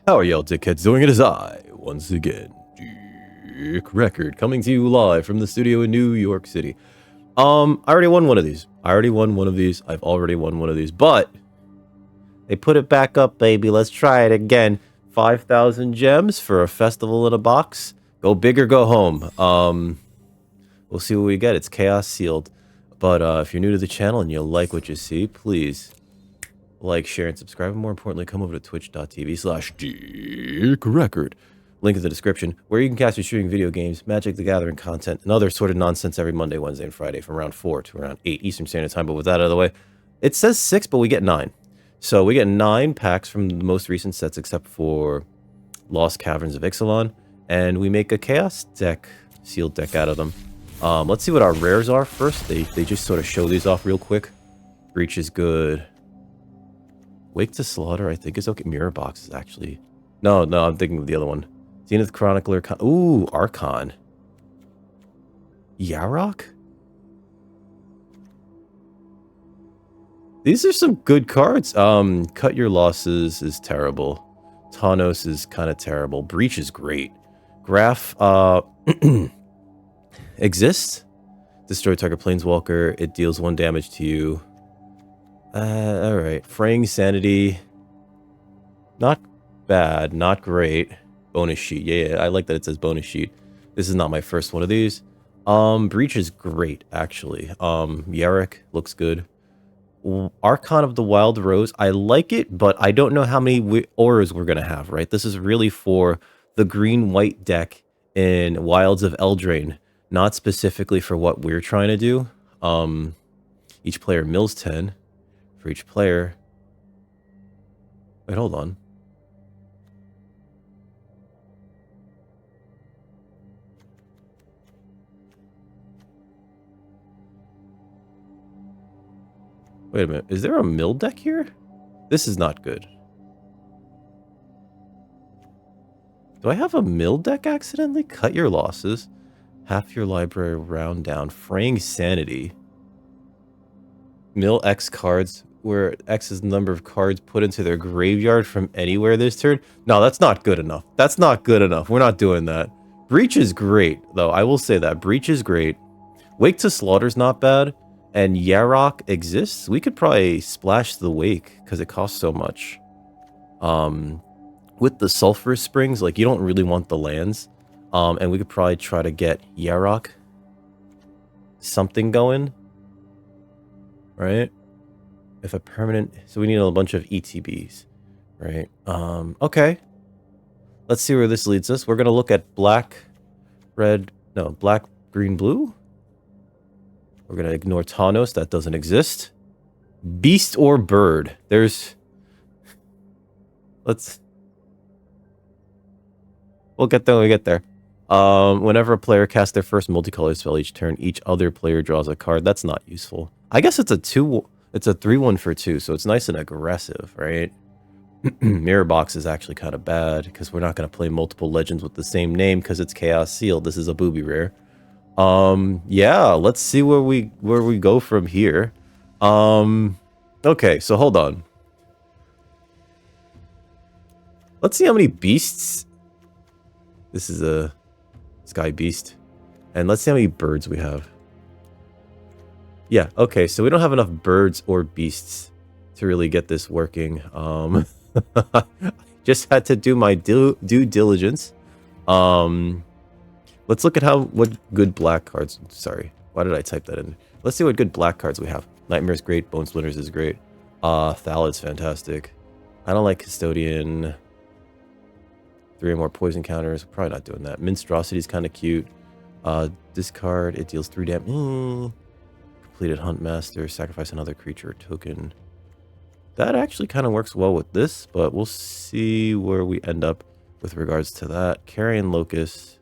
How are y'all dickheads doing? It is I, once again, Dick Record, coming to you live from the studio in New York City. I already won one of these. I've already won one of these, but they put it back up, baby. Let's try it again. 5,000 gems for a festival in a box. Go big or go home. We'll see what we get. It's chaos sealed. But if you're new to the channel and you like what you see, please like, share, and subscribe. And more importantly, come over to twitch.tv/DickRecord. Link in the description, where you can cast your streaming video games, Magic the Gathering content, and other sort of nonsense every Monday, Wednesday, and Friday from around 4 to around 8 Eastern Standard Time. But with that out of the way, it says 6, but we get 9. So we get 9 packs from the most recent sets, except for Lost Caverns of Ixalan, and we make a Chaos deck, sealed deck out of them. Let's see what our rares are first. They just sort of show these off real quick. Breach is good. Wake to Slaughter, I think, is okay. Mirror Box is actually... No, I'm thinking of the other one. Zenith Chronicler... Ooh, Archon. Yarok? These are some good cards. Cut Your Losses is terrible. Tanos is kind of terrible. Breach is great. Graph, Exist. Destroy target Planeswalker. It deals 1 damage to you. Alright. Fraying Sanity. Not bad. Not great. Bonus sheet. Yeah, I like that it says bonus sheet. This is not my first one of these. Breach is great, actually. Yarok looks good. Archon of the Wild Rose. I like it, but I don't know how many auras we're going to have, right? This is really for the green-white deck in Wilds of Eldraine, not specifically for what we're trying to do. Each player mills 10. For each player. Wait, hold on. Wait a minute. Is there a mill deck here? This is not good. Do I have a mill deck accidentally? Cut Your Losses. Half your library round down. Fraying Sanity. Mill X cards, where X is the number of cards put into their graveyard from anywhere this turn. No, that's not good enough. That's not good enough. We're not doing that. Breach is great, though. I will say that. Breach is great. Wake to Slaughter's not bad. And Yarok exists. We could probably splash the Wake, because it costs so much. With the Sulphur Springs, like, you don't really want the lands. And we could probably try to get Yarok something going. Right? If a permanent... So we need a bunch of ETBs. Right? Okay. Let's see where this leads us. We're going to look at black, red... No, black, green, blue. We're going to ignore Tanos. That doesn't exist. Beast or bird. There's... Let's... We'll get there when we get there. Whenever a player casts their first multicolored spell each turn, each other player draws a card. That's not useful. I guess it's a 3-1 for 2, so it's nice and aggressive, right? Mirror Box is actually kind of bad, because we're not going to play multiple legends with the same name, because it's Chaos Sealed. This is a booby rare. Yeah, let's see where we go from here. Okay, so hold on. Let's see how many beasts... This is a Sky Beast. And let's see how many birds we have. Yeah, okay, so we don't have enough birds or beasts to really get this working. Just had to do my due diligence. Let's look at what good black cards... Sorry, why did I type that in? Let's see what good black cards we have. Nightmare is great, Bone Splinters is great. Thalad's fantastic. I don't like Custodian... 3 or more poison counters. Probably not doing that. Minstrosity is kind of cute. Discard. It deals 3 damage. Completed Huntmaster. Sacrifice another creature or token. That actually kind of works well with this, but we'll see where we end up with regards to that. Carrion Locust.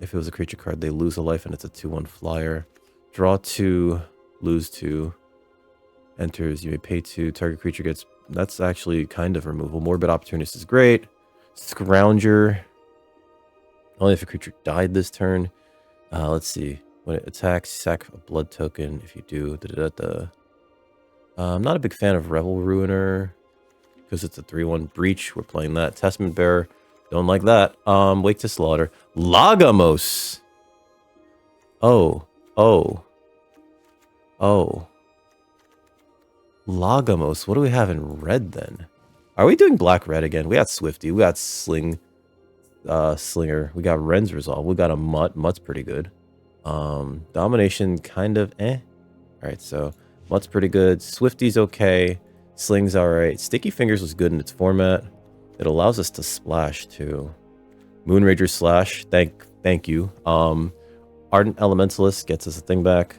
If it was a creature card, they lose a life and it's a 2/1 flyer. Draw 2. Lose 2. Enters. You may pay 2. Target creature gets... That's actually kind of removal. Morbid Opportunist is great. Scrounger. Only if a creature died this turn. Let's see. When it attacks, sack a blood token. If you do, I'm not a big fan of Revel Ruiner. because it's a 3/1 breach. We're playing that. Testament Bearer. Don't like that. Wake to Slaughter. Lagamos. Oh. Lagamos. What do we have in red then? Are we doing black-red again? We got Swifty. We got Slinger. We got Ren's Resolve. We got a Mutt. Mutt's pretty good. Domination kind of eh. Alright, so Mutt's pretty good. Swifty's okay. Sling's alright. Sticky Fingers was good in its format. It allows us to splash too. Moonrager Slash, thank you. Ardent Elementalist gets us a thing back.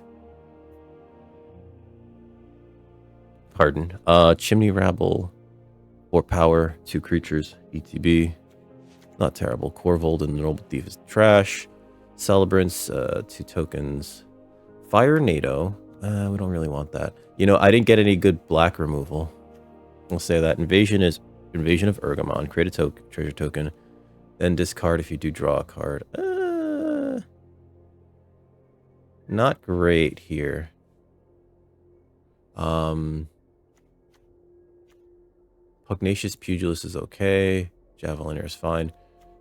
Pardon. Chimney Rabble or Power, 2 creatures, ETB. Not terrible. Corvold and Noble Thief is trash. Celebrants, 2 tokens. Fire NATO. We don't really want that. You know, I didn't get any good black removal. I'll say that. Invasion of Urgamon. Create a treasure token. Then discard if you do draw a card. Not great here. Pugnacious Pugilist is okay. Javeliner is fine.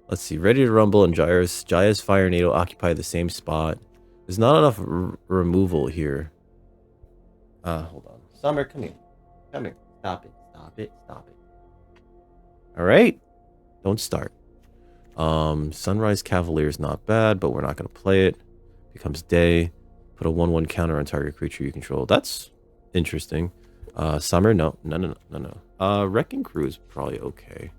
Let's see. Ready to Rumble and Jaya's Fire NATO occupy the same spot. There's not enough removal here. Hold on. Summer, come here. Come here. Stop it. Alright. Don't start. Sunrise Cavalier is not bad, but we're not going to play it. Becomes day. Put a 1/1 counter on target creature you control. That's interesting. Summer, no. Wrecking Crew is probably okay.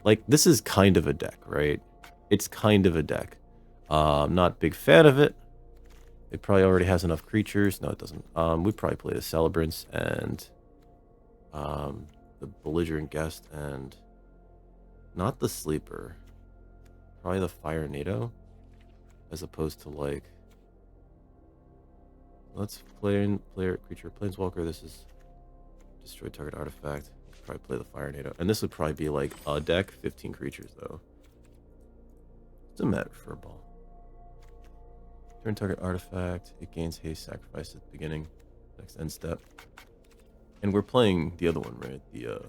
Like, this is kind of a deck, right? It's kind of a deck. I'm not a big fan of it. It probably already has enough creatures. No, it doesn't. We'd probably play the Celebrants and the Belligerent Guest and not the Sleeper. Probably the Fire NATO. As opposed to, like, let's play creature Planeswalker. This is destroy target artifact. Probably play the Fire NATO. And this would probably be like a deck, 15 creatures though. Doesn't matter for a ball. Turn target artifact. It gains haste, sacrifice at the beginning. Next end step. And we're playing the other one, right? The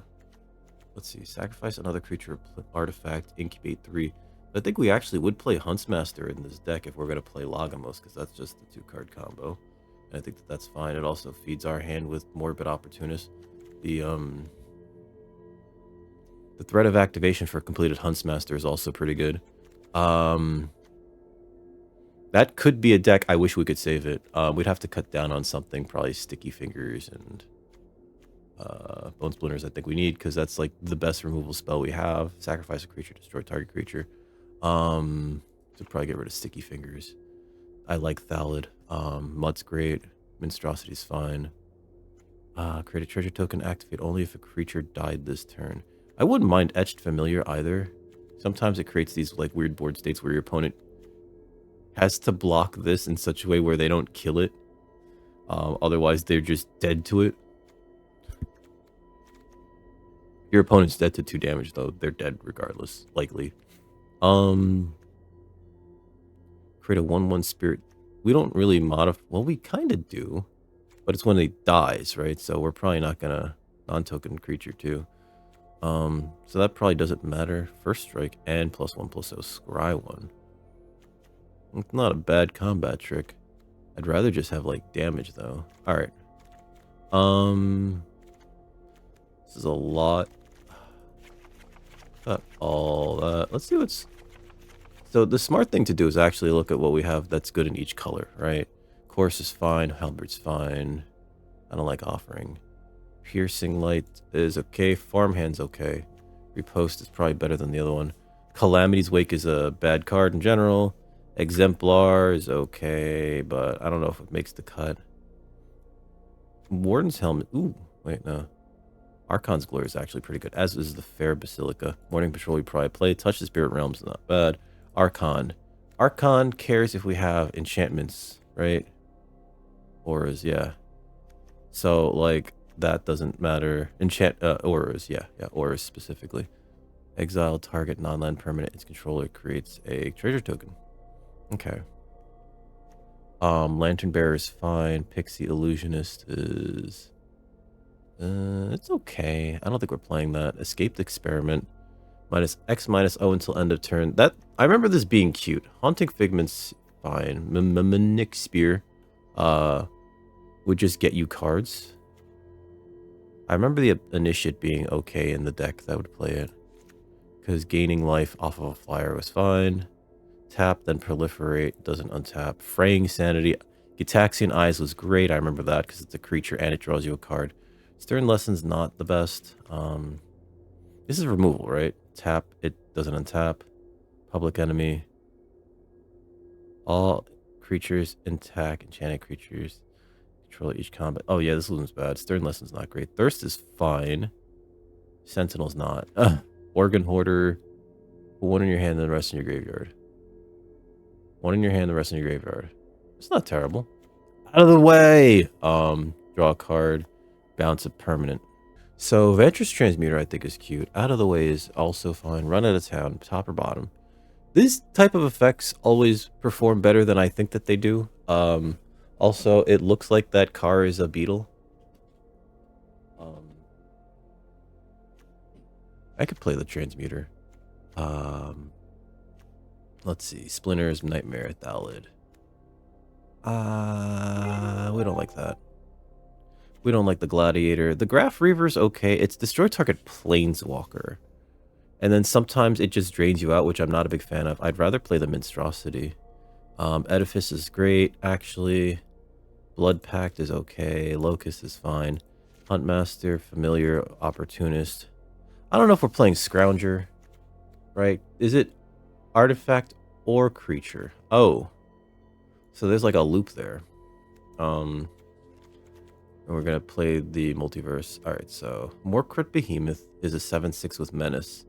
let's see, sacrifice another creature artifact, incubate 3. I think we actually would play Huntsmaster in this deck if we're going to play Lagamos, because that's just the 2-card combo. And I think that that's fine. It also feeds our hand with Morbid Opportunist. The threat of activation for completed Huntsmaster is also pretty good. That could be a deck. I wish we could save it. We'd have to cut down on something, probably Sticky Fingers and Bone Splinters I think we need, because that's like the best removal spell we have. Sacrifice a creature, destroy target creature. So probably get rid of Sticky Fingers. I like Thallid. Mutt's great. Monstrosity's fine. Create a treasure token, activate only if a creature died this turn. I wouldn't mind Etched Familiar either. Sometimes it creates these like weird board states where your opponent has to block this in such a way where they don't kill it. Otherwise, they're just dead to it. Your opponent's dead to 2 damage, though. They're dead regardless, likely. Create a 1/1 spirit. We don't really modify. Well, we kind of do, but it's when it dies, right? So we're probably not gonna non-token creature too. So that probably doesn't matter. First strike and +1/+0 scry 1. It's not a bad combat trick. I'd rather just have like damage though. All right. This is a lot. Got all that. Let's see what's. So the smart thing to do is actually look at what we have that's good in each color, right? Course is fine. Halbert's fine. I don't like Offering. Piercing Light is okay. Farmhand's okay. Repost is probably better than the other one. Calamity's Wake is a bad card in general. Exemplar is okay, but I don't know if it makes the cut. Warden's Helmet. Ooh, wait, no. Archon's Glory is actually pretty good, as is the Fair Basilica. Morning Patrol we probably play. Touch the Spirit Realms is not bad. Archon. Archon cares if we have enchantments, right? Auras, yeah. So, like, that doesn't matter. Auras, yeah, auras specifically. Exile target non-land permanent. Its controller creates a treasure token. Okay. Lantern Bearer is fine. Pixie Illusionist is It's okay. I don't think we're playing that. Escaped experiment. Minus X minus O until end of turn. That I remember this being cute. Haunting Figment's fine. Mimic Spear would just get you cards. I remember the Initiate being okay in the deck that would play it. Because gaining life off of a flyer was fine. Tap, then proliferate, doesn't untap. Fraying Sanity. Gitaxian Eyes was great. I remember that because it's a creature and it draws you a card. Stern Lesson's not the best. This is removal, right? Tap, it doesn't untap. Public Enemy. All creatures intact, enchanted creatures. Control each combat. Oh yeah, this one's bad. Stern Lesson's not great. Thirst is fine. Sentinel's not. Organ Hoarder. Put one in your hand and the rest in your graveyard. One in your hand, the rest in your graveyard. It's not terrible. Out of the way! Draw a card. Bounce a permanent. So, Ventress Transmuter I think is cute. Out of the way is also fine. Run out of town, top or bottom. These type of effects always perform better than I think that they do. Also, it looks like that car is a beetle. I could play the Transmuter. Let's see. Splinters, Nightmare, Thallid. We don't like that. We don't like the Gladiator. The Graph Reaver's okay. It's destroy target Planeswalker. And then sometimes it just drains you out, which I'm not a big fan of. I'd rather play the Minstrosity. Edifice is great, actually. Blood Pact is okay. Locust is fine. Huntmaster, Familiar, Opportunist. I don't know if we're playing Scrounger, right? Is it artifact or creature? Oh. So there's like a loop there. And we're going to play the multiverse. Alright, so Morcrit Behemoth is a 7/6 with Menace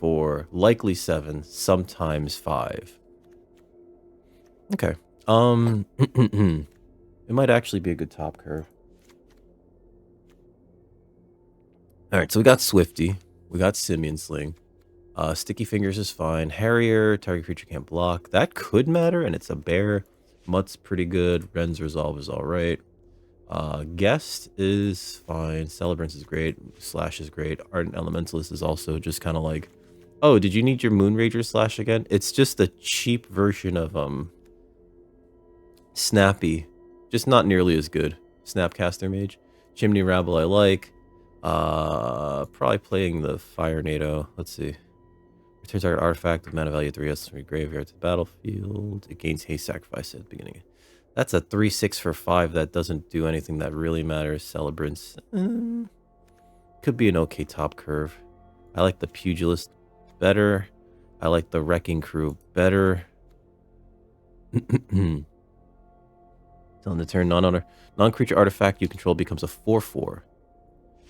for likely 7, sometimes 5. Okay. It might actually be a good top curve. Alright, so we got Swifty. We got Simian Sling. Sticky Fingers is fine. Harrier, target creature can't block. That could matter, and it's a bear. Mutt's pretty good. Ren's Resolve is alright. Guest is fine. Celebrance is great. Slash is great. Ardent Elementalist is also just kind of like, oh, did you need your Moonrager Slash again? It's just a cheap version of Snappy. Just not nearly as good. Snapcaster Mage. Chimney Rabble I like. Probably playing the Fire NATO. Let's see. Return target artifact with mana value 3 from your graveyard to the battlefield. It gains haste sacrifice at the beginning. That's a 3/6 for 5 that doesn't do anything that really matters. Celebrants. Could be an okay top curve. I like the Pugilist better. I like the Wrecking Crew better. Till end of turn, non-creature artifact you control becomes a 4/4.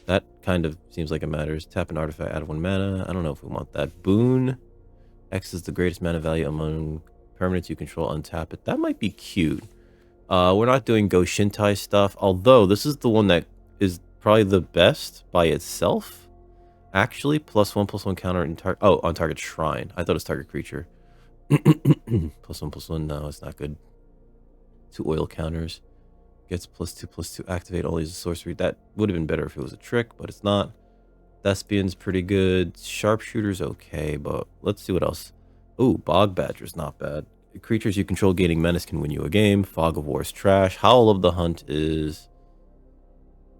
That kind of seems like it matters. Tap an artifact out of 1 mana. I don't know if we want that. Boon. X is the greatest mana value among permanents you control. Untap it. That might be cute. We're not doing Go Shintai stuff, although this is the one that is probably the best by itself. Actually, +1/+1 counter on target shrine. I thought it was target creature. +1/+1. No, it's not good. 2 oil counters. Gets +2/+2 activate. All these sorcery. That would have been better if it was a trick, but it's not. Thespian's pretty good. Sharpshooter's okay, but let's see what else. Ooh, Bog Badger's not bad. Creatures you control gaining menace can win you a game. Fog of War's trash. Howl of the Hunt is...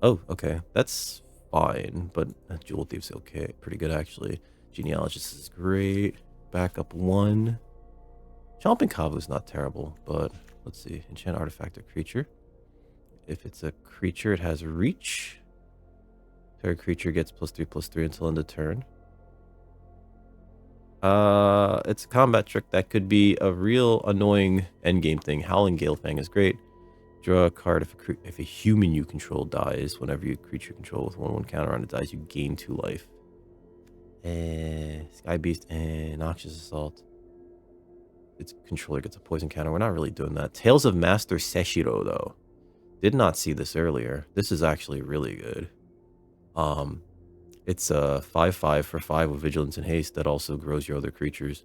Oh, okay. That's fine, but Jewel Thief's okay. Pretty good, actually. Genealogist is great. Backup 1. Chomping Kavu's not terrible, but let's see. Enchant artifact or creature. If it's a creature, it has reach. Target creature gets +3/+3 until end of turn. It's a combat trick that could be a real annoying endgame thing. Howling Galefang is great. Draw a card if a human you control dies. Whenever you creature control with 1/1 counter on it dies, you gain 2 life. Sky Beast and Noxious Assault. Its controller gets a poison counter. We're not really doing that. Tales of Master Seshiro, though. Did not see this earlier. This is actually really good. It's a 5/5 for 5 with Vigilance and Haste that also grows your other creatures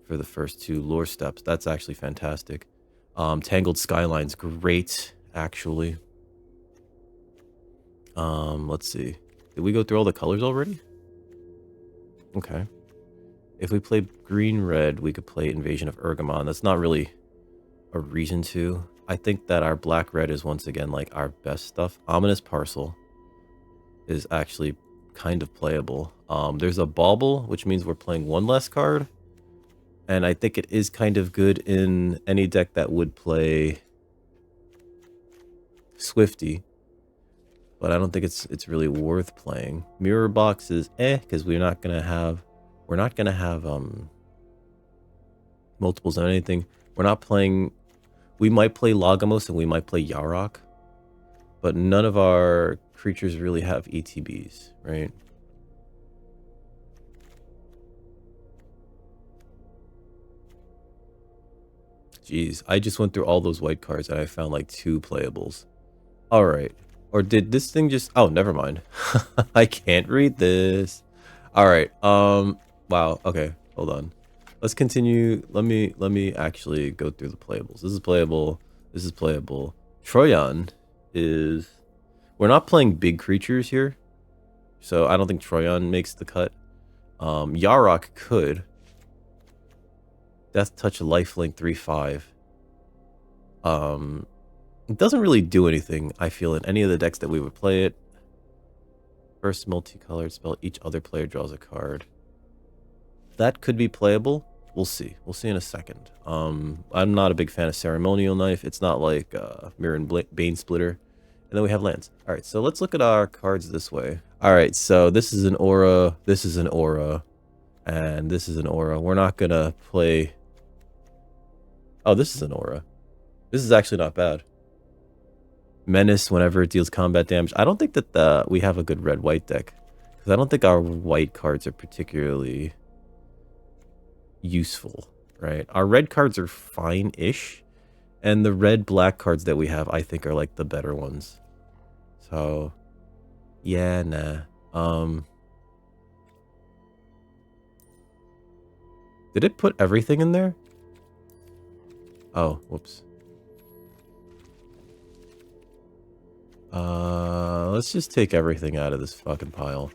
for the first 2 lore steps. That's actually fantastic. Tangled Skyline's great, actually. Let's see. Did we go through all the colors already? Okay. If we play green-red, we could play Invasion of Ergamon. That's not really a reason to. I think that our black-red is once again like our best stuff. Ominous Parcel is actually kind of playable. There's a Bauble, which means we're playing one less card. And I think it is kind of good in any deck that would play Swifty. But I don't think it's really worth playing. Mirror Box is because we're not gonna have multiples on anything. We're not playing. We might play Lagamos and we might play Yarok, but none of our creatures really have ETBs, right? Jeez, I just went through all those white cards and I found like 2 playables. All right. Or did this thing just... Oh, never mind. I can't read this. All right. Wow. Okay. Hold on. Let's continue. Let me actually go through the playables. This is playable. This is playable. Troyan is... We're not playing big creatures here, so I don't think Troyan makes the cut. Yarok could. Death Touch, Lifelink, 3/5. It doesn't really do anything, I feel, in any of the decks that we would play it. First multicolored spell, each other player draws a card. That could be playable. We'll see. We'll see in a second. I'm not a big fan of Ceremonial Knife. It's not like Mirror and Bane Splitter. And then we have lands. All right, so let's look at our cards this way. All right, so this is an aura. This is an aura. And this is an aura. We're not going to play... Oh, this is an aura. This is actually not bad. Menace whenever it deals combat damage. I don't think that we have a good red-white deck. Because I don't think our white cards are particularly useful, right? Our red cards are fine-ish. And the red-black cards that we have, I think, are like the better ones. So, yeah, nah. Did it put everything in there? Oh, whoops. Let's just take everything out of this fucking pile.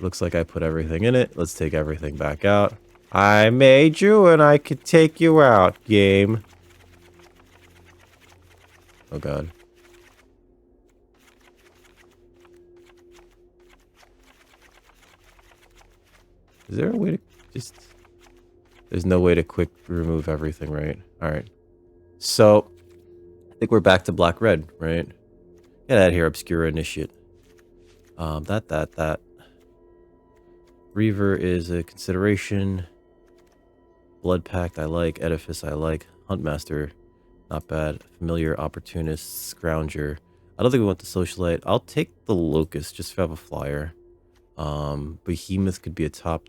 Looks like I put everything in it. Let's take everything back out. I made you and I could take you out, game. Oh god. Is there a way to just... There's no way to quick remove everything, right? Alright. So, I think we're back to black-red, right? Get out of here, Obscura Initiate. That. Reaver is a consideration. Blood Pact, I like. Edifice, I like. Huntmaster, not bad. Familiar, Opportunist, Scrounger. I don't think we want the Socialite. I'll take the Locust, just to have a flyer. Behemoth could be a top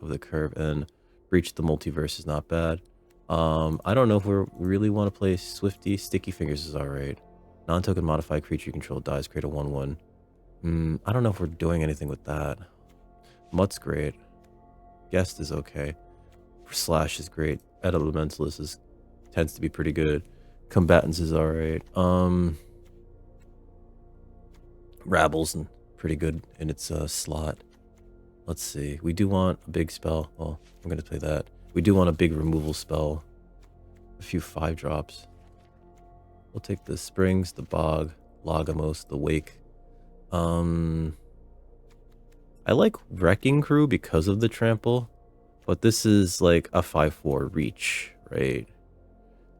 of the curve, and Breach the Multiverse is not bad. I don't know if we really want to play Swifty. Sticky Fingers is alright. Non-token modified creature you control dies, create a 1/1. I don't know if we're doing anything with that. Mutt's great. Guest is okay. Slash is great. Elementalist tends to be pretty good. Combatants is alright. Rabbles and pretty good in its slot. Let's see. We do want a big spell. Well, I'm going to play that. We do want a big removal spell. A few 5-drops. We'll take the Springs, the Bog, Lagamos, the Wake. I like Wrecking Crew because of the trample, but this is like a 5/4 reach, right?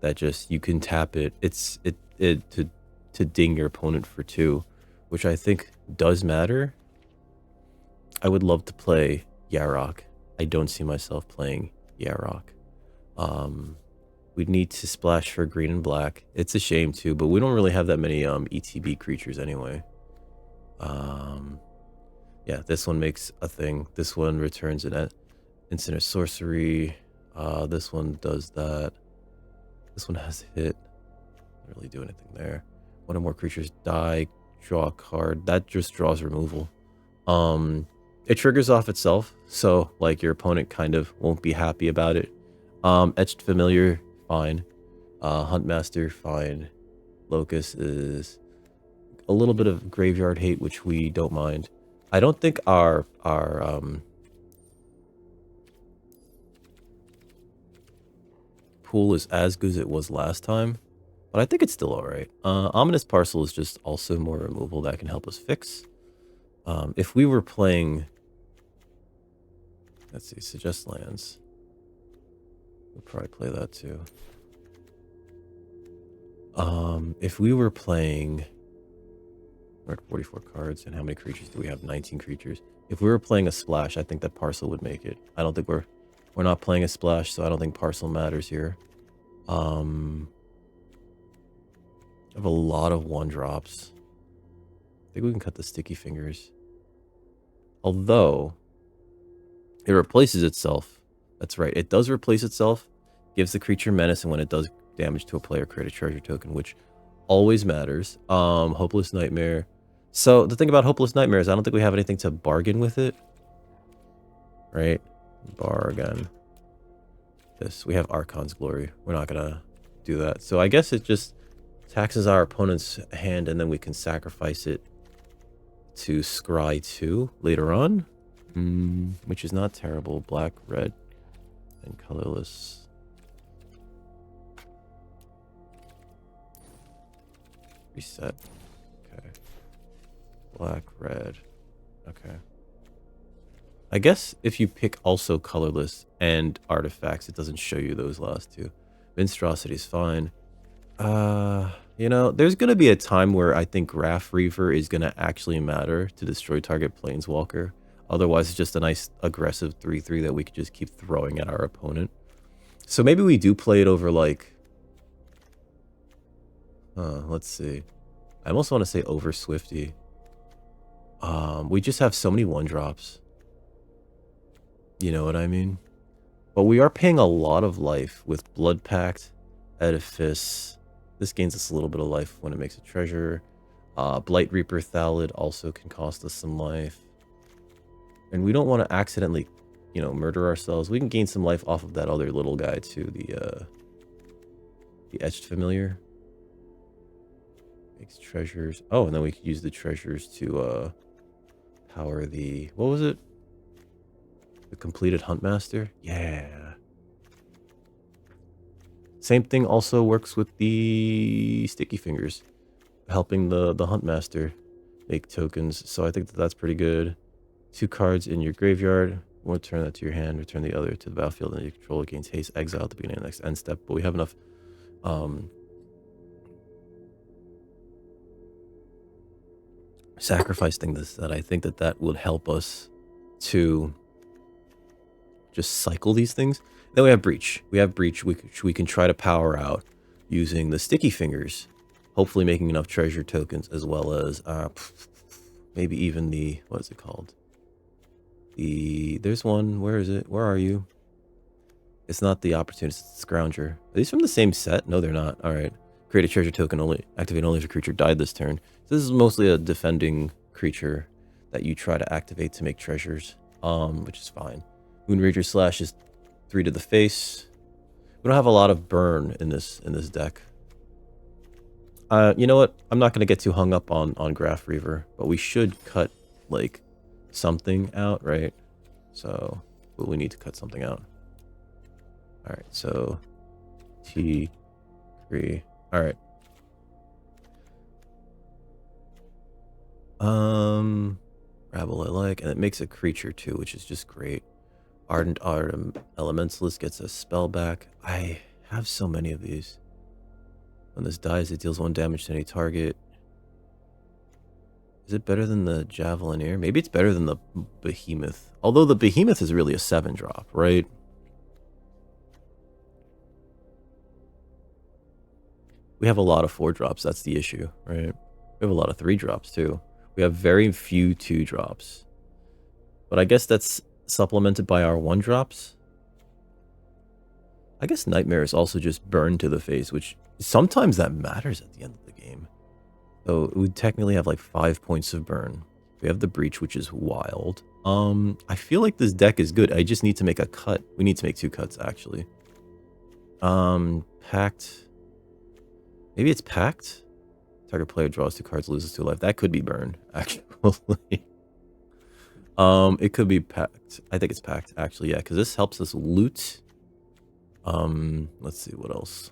That just, you can tap it. It's to ding your opponent for 2, which I think does matter. I would love to play Yarok. I don't see myself playing Yarok. We'd need to splash for green and black. It's a shame too, but we don't really have that many ETB creatures anyway. Yeah, this one makes a thing. This one returns an instant or sorcery. This one does that. This one has hit. Doesn't really do anything there. One or more creatures die. Draw a card. That just draws removal. It triggers off itself, so like your opponent kind of won't be happy about it. Etched Familiar, fine. Huntmaster, fine. Locust is a little bit of graveyard hate, which we don't mind. I don't think our pool is as good as it was last time, but I think it's still alright. Ominous Parcel is just also more removal that can help us fix. If we were playing... Let's see, suggest lands. We'll probably play that too. If we were playing... We're at 44 cards, and how many creatures do we have? 19 creatures. If we were playing a splash, I think that Parcel would make it. I don't think we're not playing a splash, so I don't think Parcel matters here. I have a lot of 1-drops. I think we can cut the Sticky Fingers. Although, it replaces itself. That's right, it does replace itself. Gives the creature menace, and when it does damage to a player, create a treasure token, which always matters. Hopeless Nightmare. So, the thing about Hopeless Nightmare is I don't think we have anything to bargain with it. Right? Bargain. This. We have Archon's Glory. We're not gonna do that. So, I guess it just taxes our opponent's hand, and then we can sacrifice it to Scry 2 later on. Which is not terrible. Black, red, and colorless. Reset. Okay. Black, red. Okay. I guess if you pick also colorless and artifacts, it doesn't show you those last two. Minstrosity is fine. You know, there's going to be a time where I think Graph Reaver is going to actually matter to destroy target Planeswalker. Otherwise, it's just a nice aggressive 3/3 that we could just keep throwing at our opponent. So maybe we do play it over like... let's see. I almost want to say over Swifty. We just have so many 1-drops. You know what I mean? But we are paying a lot of life with Blood Pact, Edifice. This gains us a little bit of life when it makes a treasure. Blight Reaper Thallid also can cost us some life. And we don't want to accidentally, you know, murder ourselves. We can gain some life off of that other little guy too, the Etched Familiar. Makes treasures. Oh, and then we could use the treasures to power the... What was it? The completed Huntmaster? Yeah. Same thing also works with the Sticky Fingers. Helping the Huntmaster make tokens. So I think that that's pretty good. 2 cards in your graveyard. One, return that to your hand. Return the other to the battlefield. And your controller gains haste, exile at the beginning of the next end step. But we have enough... sacrifice things that I think that would help us to just cycle these things. Then we have Breach. We have Breach, which we can try to power out using the Sticky Fingers, hopefully making enough treasure tokens, as well as maybe even the... What is it called? There's one. Where is it? Where are you? It's not the Opportunist, it's the Scrounger. Are these from the same set? No, they're not. All right. Create a treasure token, only activate only if a creature died this turn. So this is mostly a defending creature that you try to activate to make treasures, which is fine. Moonrager Slash is 3 to the face. We don't have a lot of burn in this deck. You know what? I'm not going to get too hung up on Graph Reaver, but we should cut like something out, right? So we need to cut something out. All right, so T3. All right. Rabble I like, and it makes a creature too, which is just great. Ardent Elementalist gets a spell back. I have so many of these. When this dies, it deals 1 damage to any target. Is it better than the Javelineer? Maybe it's better than the Behemoth. Although the Behemoth is really a 7-drop, right? We have a lot of 4-drops. That's the issue, right? We have a lot of 3-drops too. We have very few 2-drops. But I guess that's supplemented by our 1-drops. I guess Nightmare is also just burn to the face, which sometimes that matters at the end of the game. So we technically have like 5 points of burn. We have the Breach, which is wild. I feel like this deck is good. I just need to make a cut. We need to make 2 cuts, actually. Pact. Maybe it's Pact? Target player draws 2 cards, loses 2 life. That could be burn, actually. It could be packed. I think it's packed, actually, yeah, because this helps us loot. Let's see, what else?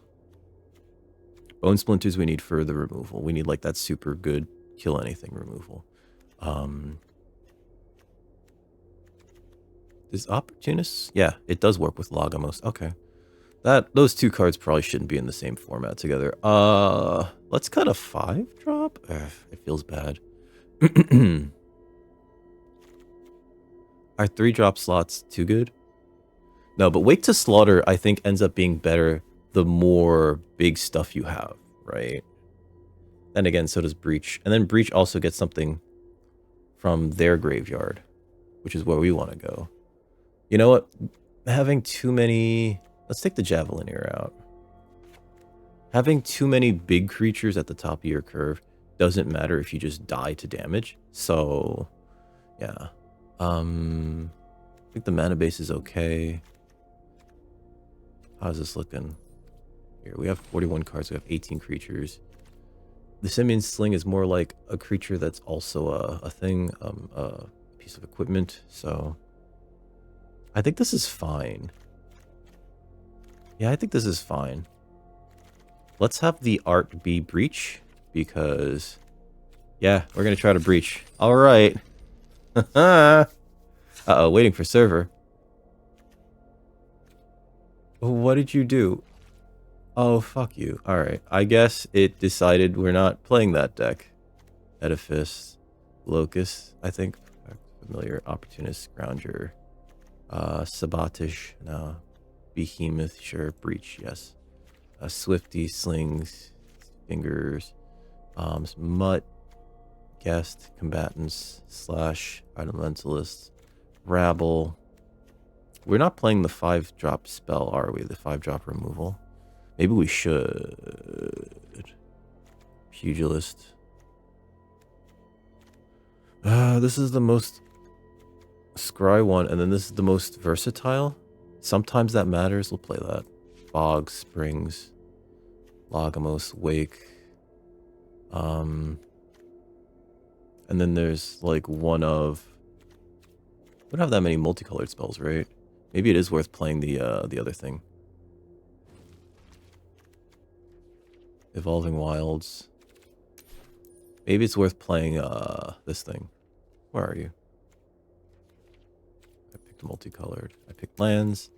Bone splinters we need for the removal. We need, like, that super good kill anything removal. Is Opportunist? Yeah, it does work with Lagamos. Okay. Those 2 cards probably shouldn't be in the same format together. Let's cut a 5-drop? It feels bad. Are 3-drop slots too good? No, but Wake to Slaughter, I think, ends up being better the more big stuff you have, right? Then again, so does Breach. And then Breach also gets something from their graveyard, which is where we want to go. You know what? Having too many... Let's take the Javelineer out. Having too many big creatures at the top of your curve doesn't matter if you just die to damage. So, yeah. I think the mana base is okay. How's this looking? Here, we have 41 cards. We have 18 creatures. The Simian Sling is more like a creature that's also a thing, a piece of equipment. So, I think this is fine. Yeah, I think this is fine. Let's have the art be Breach, because... Yeah, we're going to try to Breach. Alright. Uh-oh, waiting for server. What did you do? Oh, fuck you. Alright, I guess it decided we're not playing that deck. Edifice, Locust, I think. Familiar, Opportunist, Scrounger, Sabatish, no. Behemoth, sure. Breach, yes. Swifty, Slings, Fingers, Mutt, Guest, Combatants, Slash, Elementalists, Rabble. We're not playing the 5-drop spell, are we? The 5-drop removal. Maybe we should. Pugilist. This is the most scry one, and then this is the most versatile. Sometimes that matters. We'll play that. Bog, Springs, Lagamos, Wake. And then there's like one of... We don't have that many multicolored spells, right? Maybe it is worth playing the other thing. Evolving Wilds. Maybe it's worth playing this thing. Where are you? I picked multicolored. I picked lands.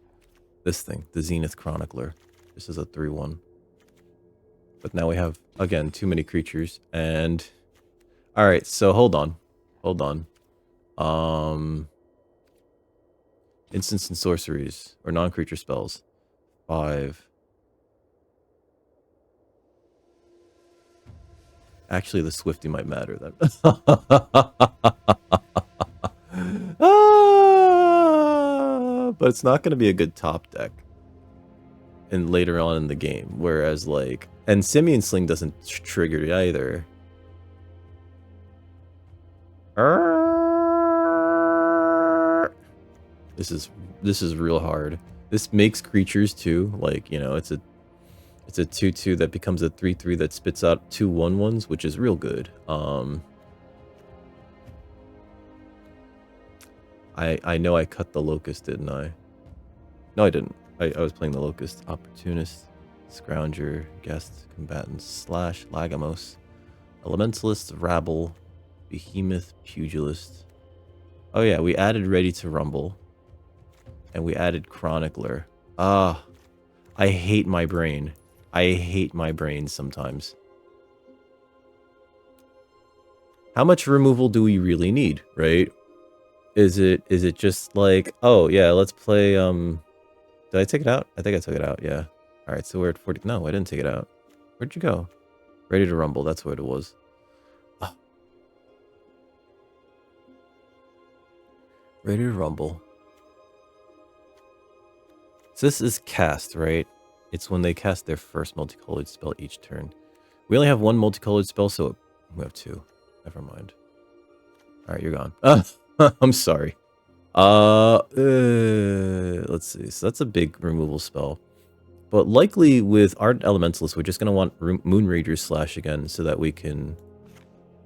This thing, the Zenith Chronicler. This is a 3/1. But now we have, again, too many creatures. And... Alright, so hold on. Hold on. Instants and sorceries. Or non-creature spells. 5. Actually, the Swifty might matter then. But it's not going to be a good top deck. And later on in the game. Whereas, like... And Simian Sling doesn't trigger it either. This is real hard. This makes creatures too. Like, you know, it's a 2/2 that becomes a 3/3 that spits out 2 1/1s, which is real good. I know I cut the Locust, didn't I? No, I didn't. I was playing the Locust. Opportunist, Scrounger, Guest, Combatants, Slash, Lagamos, Elementalist, Rabble, Behemoth, Pugilist. Oh yeah, we added Ready to Rumble. And we added Chronicler. Ah, I hate my brain. I hate my brain sometimes. How much removal do we really need, right? Is it just like, oh yeah, let's play did I take it out? I think I took it out, yeah. Alright, so we're at 40. No, I didn't take it out. Where'd you go? Ready to Rumble, that's what it was. Oh. Ready to Rumble. So this is cast, right? It's when they cast their first multicolored spell each turn. We only have one multicolored spell, so we have 2. Never mind. Alright, you're gone. I'm sorry. Let's see. So that's a big removal spell. But likely with Ardent Elementalist, we're just going to want Moonrager's Slash again so that we can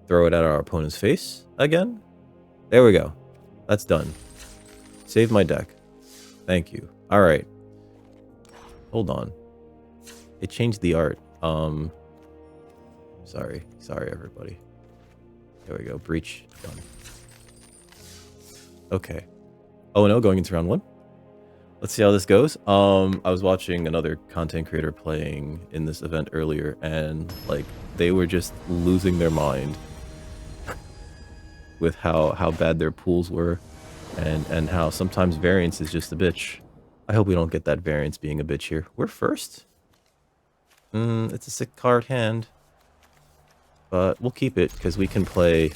throw it at our opponent's face again. There we go. That's done. Save my deck. Thank you. Alright. Hold on. It changed the art. Sorry. Sorry, everybody. There we go. Breach. Done. Okay. Oh no, going into round 1. Let's see how this goes. I was watching another content creator playing in this event earlier, and like they were just losing their mind with how bad their pools were, and how sometimes variance is just a bitch. I hope we don't get that variance being a bitch here. We're first. It's a 6-card hand, but we'll keep it because we can play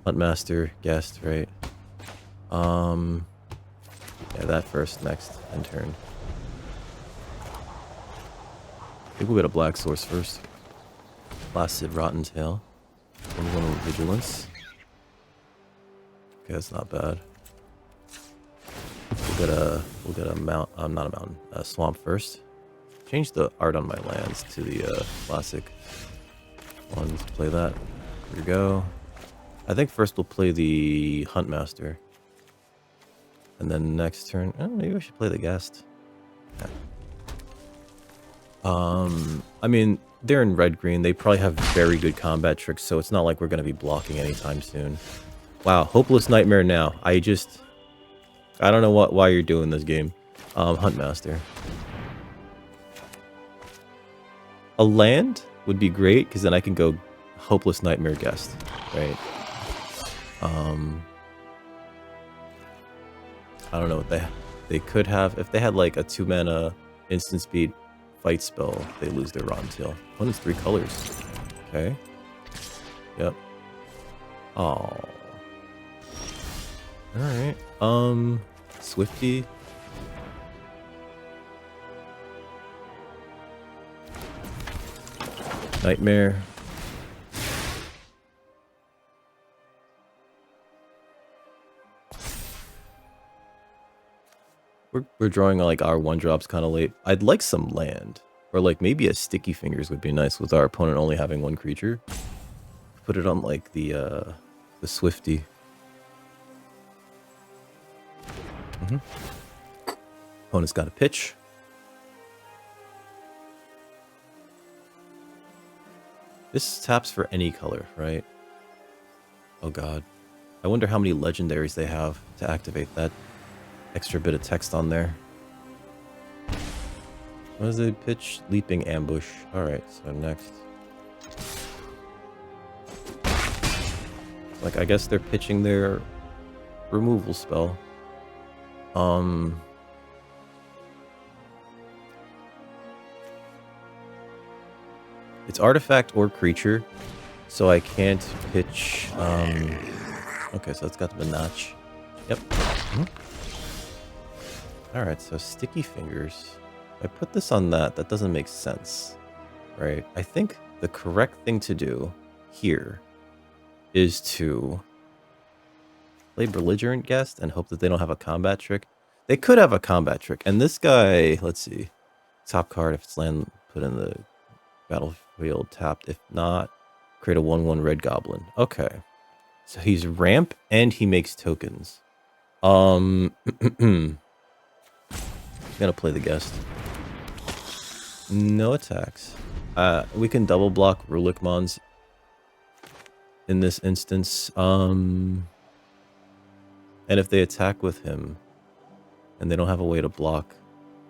Huntmaster Guest, right? Yeah, that first, next, and turn. I think we'll get a black source first. Placid Rotten Tail. And one Vigilance. Okay, that's not bad. We'll get a mount. Not a mountain. A swamp first. Change the art on my lands to the classic ones. Play that. Here we go. I think first we'll play the Huntmaster. And then next turn, maybe we should play the Guest. Yeah. I mean, they're in red-green. They probably have very good combat tricks, so it's not like we're going to be blocking anytime soon. Wow, Hopeless Nightmare now. I don't know why you're doing this game. Huntmaster. A land would be great, because then I can go Hopeless Nightmare Guest, right? I don't know what they could have. If they had like a 2-mana instant speed fight spell, they lose their Rotten Tail. One is 3 colors. Okay. Yep. Oh. Alright. Swifty. Nightmare. We're drawing like our 1-drops kind of late. I'd like some land. Or like maybe a Sticky Fingers would be nice with our opponent only having 1 creature. Put it on like the Swifty. Opponent's got a pitch. This taps for any color, right? Oh god. I wonder how many legendaries they have to activate that extra bit of text on there. What is the pitch? Leaping Ambush. Alright, so next. Like, I guess they're pitching their removal spell. It's artifact or creature, so I can't pitch, okay, so it's got the notch. Yep. Alright, so Sticky Fingers. If I put this on that doesn't make sense, right? I think the correct thing to do here is to play Belligerent Guest and hope that they don't have a combat trick. They could have a combat trick, and this guy, let's see, top card, if it's land, put in the battlefield tapped. If not, create a 1/1 red goblin. Okay. So he's ramp and he makes tokens. Gonna play the Guest. No attacks. We can double block Rulik Mons in this instance. And if they attack with him and they don't have a way to block,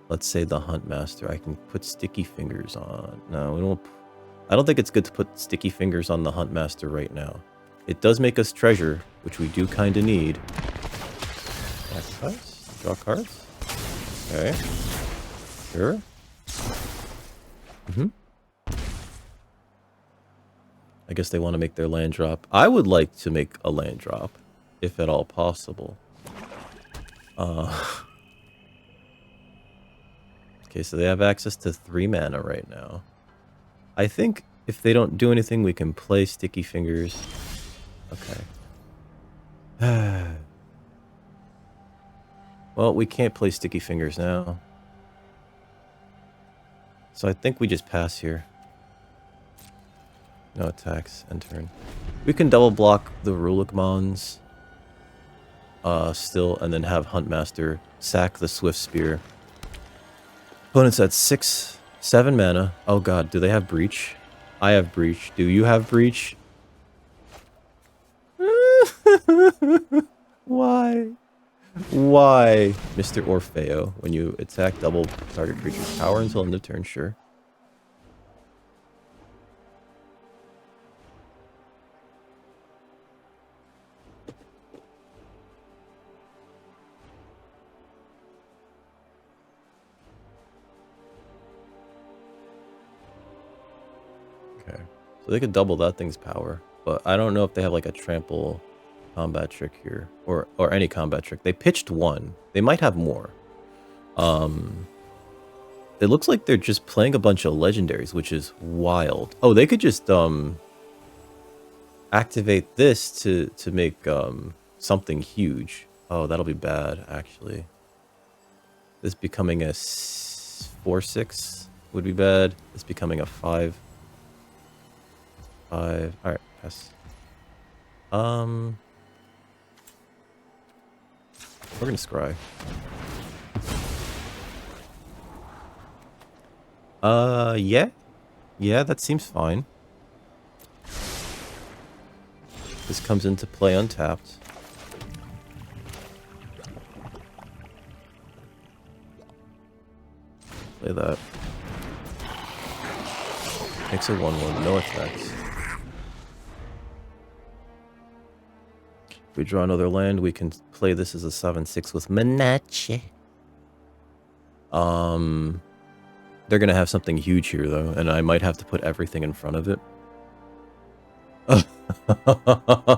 let's say the Huntmaster, I can put Sticky Fingers on. No, we don't. I don't think it's good to put Sticky Fingers on the Huntmaster right now. It does make us treasure, which we do kind of need. Sacrifice? Draw cards? Okay. Sure. I guess they want to make their land drop. I would like to make a land drop, if at all possible. Okay, so they have access to 3 mana right now. I think if they don't do anything, we can play Sticky Fingers. Okay. Well, we can't play Sticky Fingers now. So I think we just pass here. No attacks, end turn. We can double block the Rulikmons still, and then have Huntmaster sack the Swift Spear. Opponent's at 7 mana. Oh god, do they have Breach? I have Breach. Do you have Breach? Why? Why, Mr. Orfeo? When you attack double target creature's power until end of turn, sure. Okay. So they could double that thing's power. But I don't know if they have like a trample combat trick here. Or any combat trick. They pitched one. They might have more. It looks like they're just playing a bunch of legendaries, which is wild. Oh, they could just activate this to make something huge. Oh, that'll be bad, actually. This becoming a 4/6 would be bad. This becoming a 5. Alright, pass. We're gonna scry. Yeah. Yeah, that seems fine. This comes into play untapped. Play that. Makes a 1/1, no effects. If we draw another land, we can play this as a 7/6 with Menace. They're gonna have something huge here though, and I might have to put everything in front of it.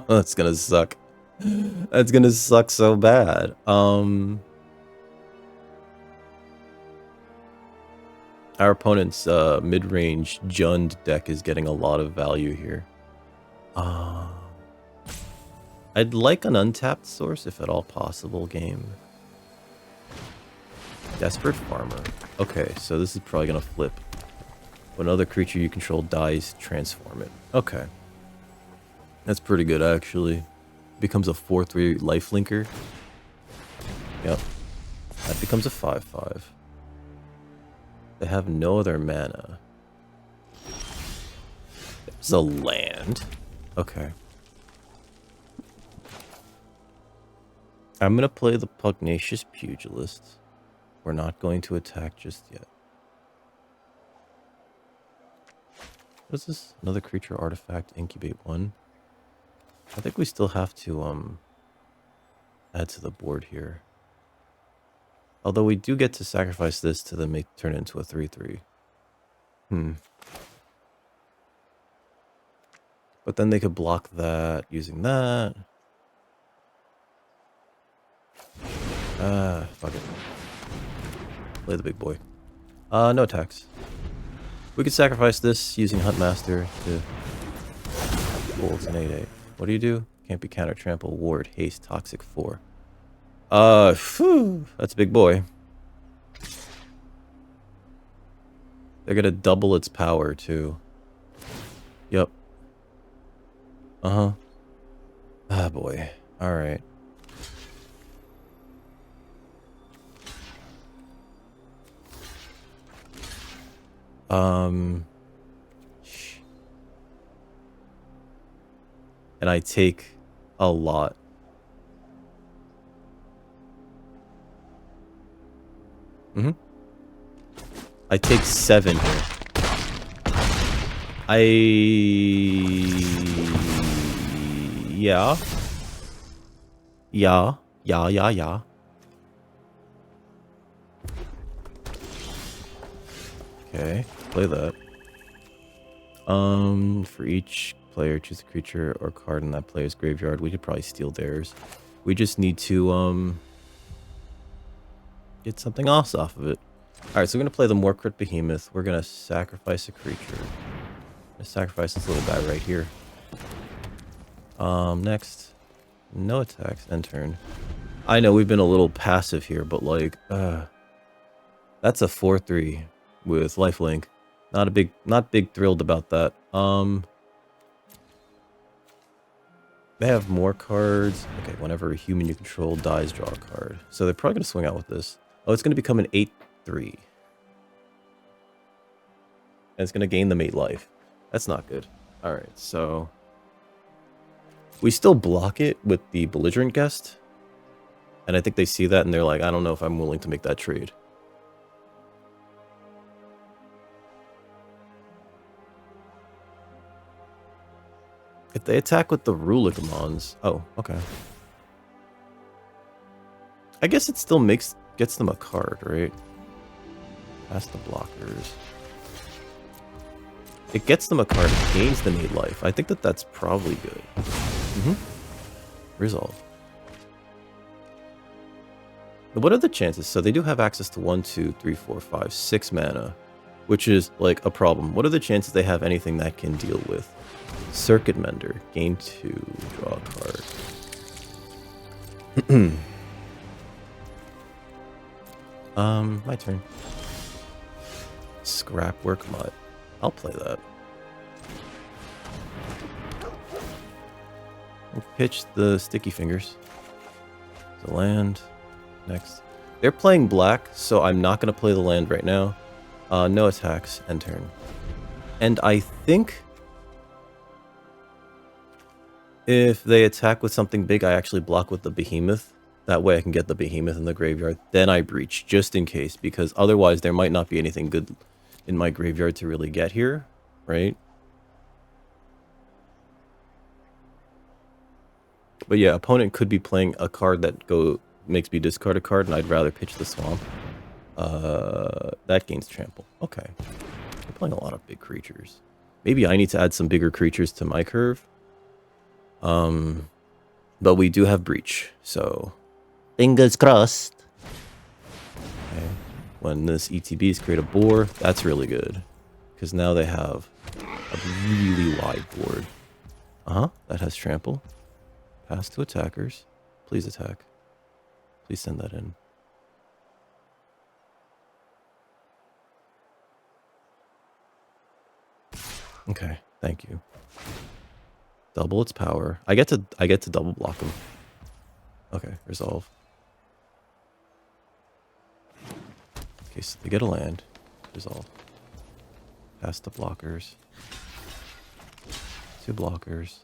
That's gonna suck. That's gonna suck so bad. Our opponent's mid-range Jund deck is getting a lot of value here. I'd like an untapped source if at all possible, game. Desperate Farmer. Okay, so this is probably gonna flip. When another creature you control dies, transform it. Okay. That's pretty good, actually. Becomes a 4/3 lifelinker. Yep. That becomes a 5/5. They have no other mana. There's a land. Okay. I'm gonna play the Pugnacious Pugilist. We're not going to attack just yet. What is this? Another creature artifact, incubate 1. I think we still have to add to the board here. Although we do get to sacrifice this to then turn it into a 3/3. But then they could block that using that. Fuck it. Play the big boy. No attacks. We could sacrifice this using Huntmaster to... Cool, it's an 8/8. What do you do? Can't be counter, trample, ward, haste, toxic 4. Phew, that's a big boy. They're gonna double its power, too. Yep. Uh-huh. Ah, boy. Alright. And I take a lot. I take 7 here. Yeah. Okay, play that. For each player, choose a creature or card in that player's graveyard. We could probably steal theirs. We just need to get something else off of it. Alright, so we're gonna play the Morcrit Behemoth. We're gonna sacrifice a creature. I'm gonna sacrifice this little guy right here. Next. No attacks, end turn. I know we've been a little passive here, but like, that's a 4/3 with lifelink. Not big thrilled about that. They have more cards. Okay, whenever a human you control dies, draw a card. So they're probably going to swing out with this. Oh, it's going to become an 8-3. And it's going to gain them 8 life. That's not good. Alright, so... we still block it with the belligerent guest. And I think they see that and they're like, I don't know if I'm willing to make that trade. If they attack with the Ruligamons... oh, okay. I guess it still gets them a card, right? Past the blockers. It gets them a card, it gains them 8 life. I think that's probably good. Resolve. What are the chances? So they do have access to 1, 2, 3, 4, 5, 6 mana, which is like a problem. What are the chances they have anything that can deal with Circuit Mender? Gain 2, draw a card. My turn. Scrapwork Mutt. I'll play that. We'll pitch the Sticky Fingers. The land. Next. They're playing black, so I'm not going to play the land right now. No attacks. End turn. And I think... if they attack with something big, I actually block with the Behemoth. That way I can get the Behemoth in the graveyard. Then I breach, just in case. Because otherwise there might not be anything good in my graveyard to really get here. Right? But yeah, opponent could be playing a card that makes me discard a card, and I'd rather pitch the Swamp. That gains Trample. Okay. They're playing a lot of big creatures. Maybe I need to add some bigger creatures to my curve. But we do have Breach, so... fingers crossed. Okay. When this ETBs create a boar, that's really good. Because now they have a really wide board. That has Trample. Pass to attackers. Please attack. Please send that in. Okay, thank you. Double its power. I get to double block them. Okay, resolve. Okay, so they get a land. Resolve. Pass the blockers. 2 blockers.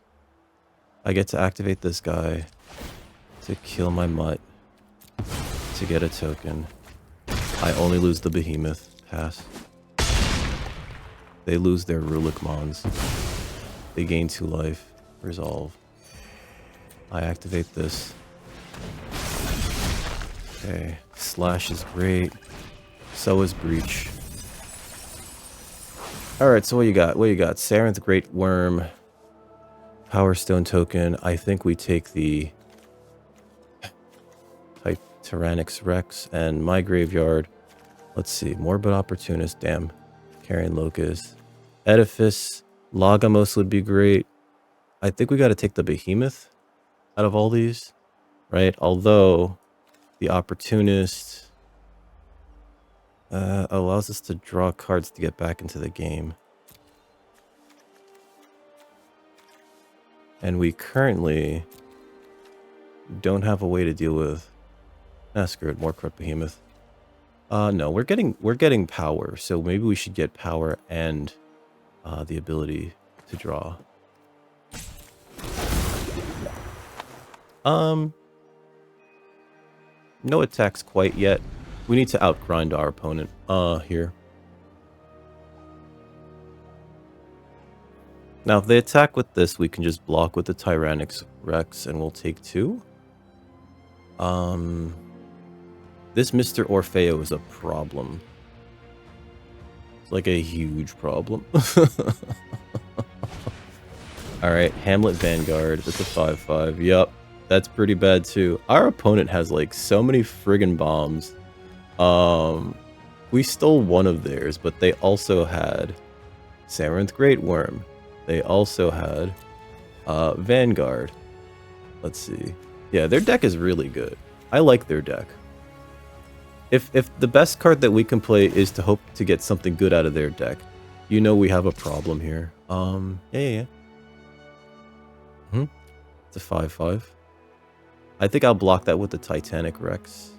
I get to activate this guy to kill my mutt to get a token. I only lose the Behemoth. Pass. They lose their Ruligamons. They gain 2 life. Resolve. I activate this. Okay. Slash is great. So is Breach. Alright, so what you got? What you got? Sarenth Great Worm. Power Stone token. I think we take the type Tyrannix Rex and my graveyard. Let's see. Morbid Opportunist. Damn. Carrion Locust. Edifice. Lagamos would be great. I think we got to take the Behemoth out of all these. Right? Although the Opportunist allows us to draw cards to get back into the game. And we currently don't have a way to deal with... screw it, more Crud Behemoth. No, we're getting power, so maybe we should get power and the ability to draw. No attacks quite yet. We need to outgrind our opponent here. Now, if they attack with this, we can just block with the Tyrannix Rex, and we'll take 2. This Mr. Orfeo is a problem. It's like a huge problem. Alright, Hamlet Vanguard. That's a 5/5. Yup, that's pretty bad too. Our opponent has like so many friggin' bombs. We stole one of theirs, but they also had Sarenth Great Worm. They also had Vanguard. Let's see. Yeah, their deck is really good. I like their deck. If the best card that we can play is to hope to get something good out of their deck, you know we have a problem here. Yeah. It's a 5/5. I think I'll block that with the Titanic Rex.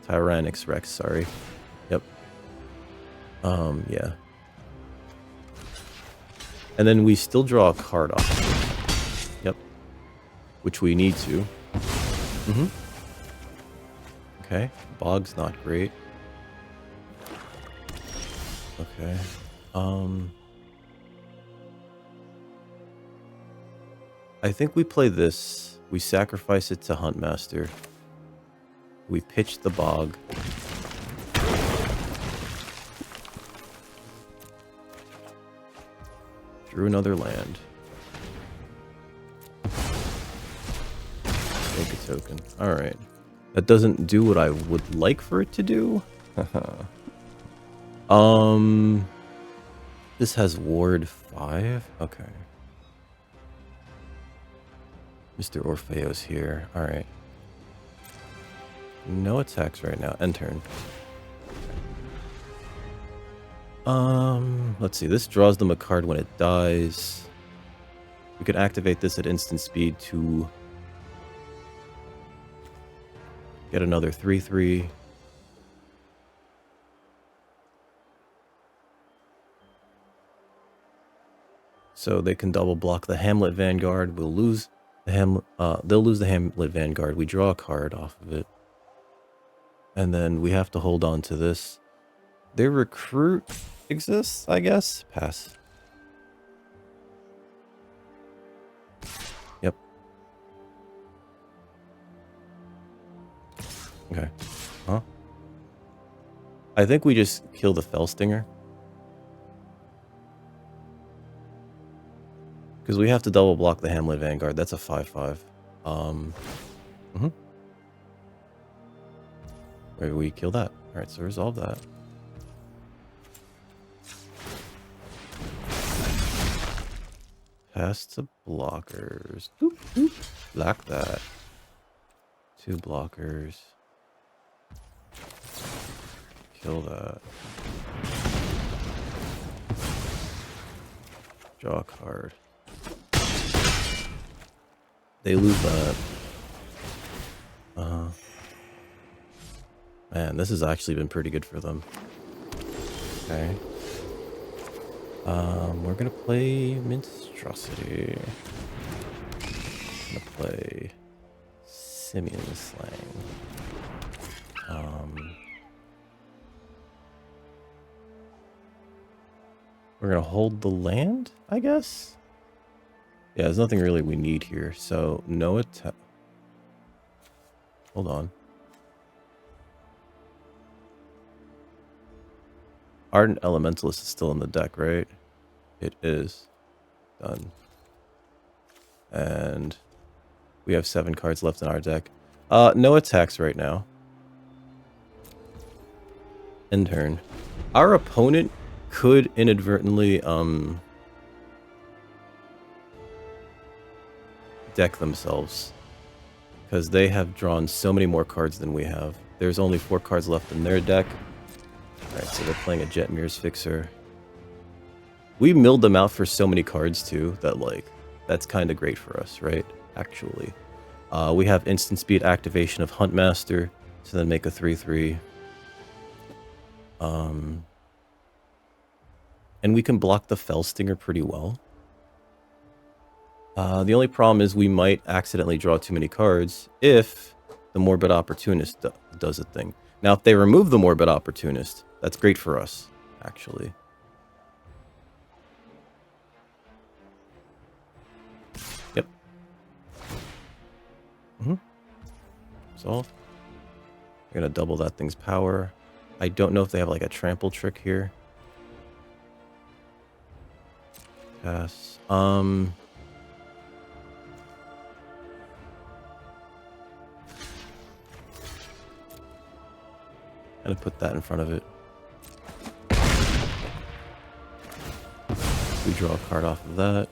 Tyrannix Rex, sorry. Yep. Yeah. And then we still draw a card off of it. Yep. Which we need to. Okay. Bog's not great. Okay. I think we play this. We sacrifice it to Huntmaster. We pitch the Bog. Drew another land. Make a token. Alright. That doesn't do what I would like for it to do. This has Ward 5? Okay. Mr. Orfeo's here. Alright. No attacks right now. End turn. Let's see. This draws them a card when it dies. We could activate this at instant speed to get another 3/3. So they can double block the Hamlet Vanguard. We'll lose the they'll lose the Hamlet Vanguard. We draw a card off of it. And then we have to hold on to this. Their recruit exists, I guess. Pass. Yep. Okay. Huh? I think we just kill the Fellstinger. Because we have to double block the Hamlet Vanguard. That's a 5/5. Maybe we kill that. Alright, so resolve that. Pass to blockers. Boop, boop. Block that. 2 blockers. Kill that. Draw a card. They lose that. Man, this has actually been pretty good for them. Okay. We're gonna play Minstrosity. Gonna play Simian Slang. We're gonna hold the land, I guess? Yeah, there's nothing really we need here, so no attack. Hold on. Ardent Elementalist is still in the deck, right? It is. Done. And we have 7 cards left in our deck. No attacks right now. End turn. Our opponent could inadvertently deck themselves, because they have drawn so many more cards than we have. There's only 4 cards left in their deck. Alright, so they're playing a Jetmir's Fixer. We milled them out for so many cards too, that like, that's kind of great for us, right? Actually. We have instant speed activation of Huntmaster, so then make a 3/3. And we can block the Fellstinger pretty well. The only problem is we might accidentally draw too many cards if the Morbid Opportunist does a thing. Now, if they remove the Morbid Opportunist, that's great for us, actually. Yep. Solve. We're gonna double that thing's power. I don't know if they have like a trample trick here. Pass. Gonna put that in front of it. We draw a card off of that.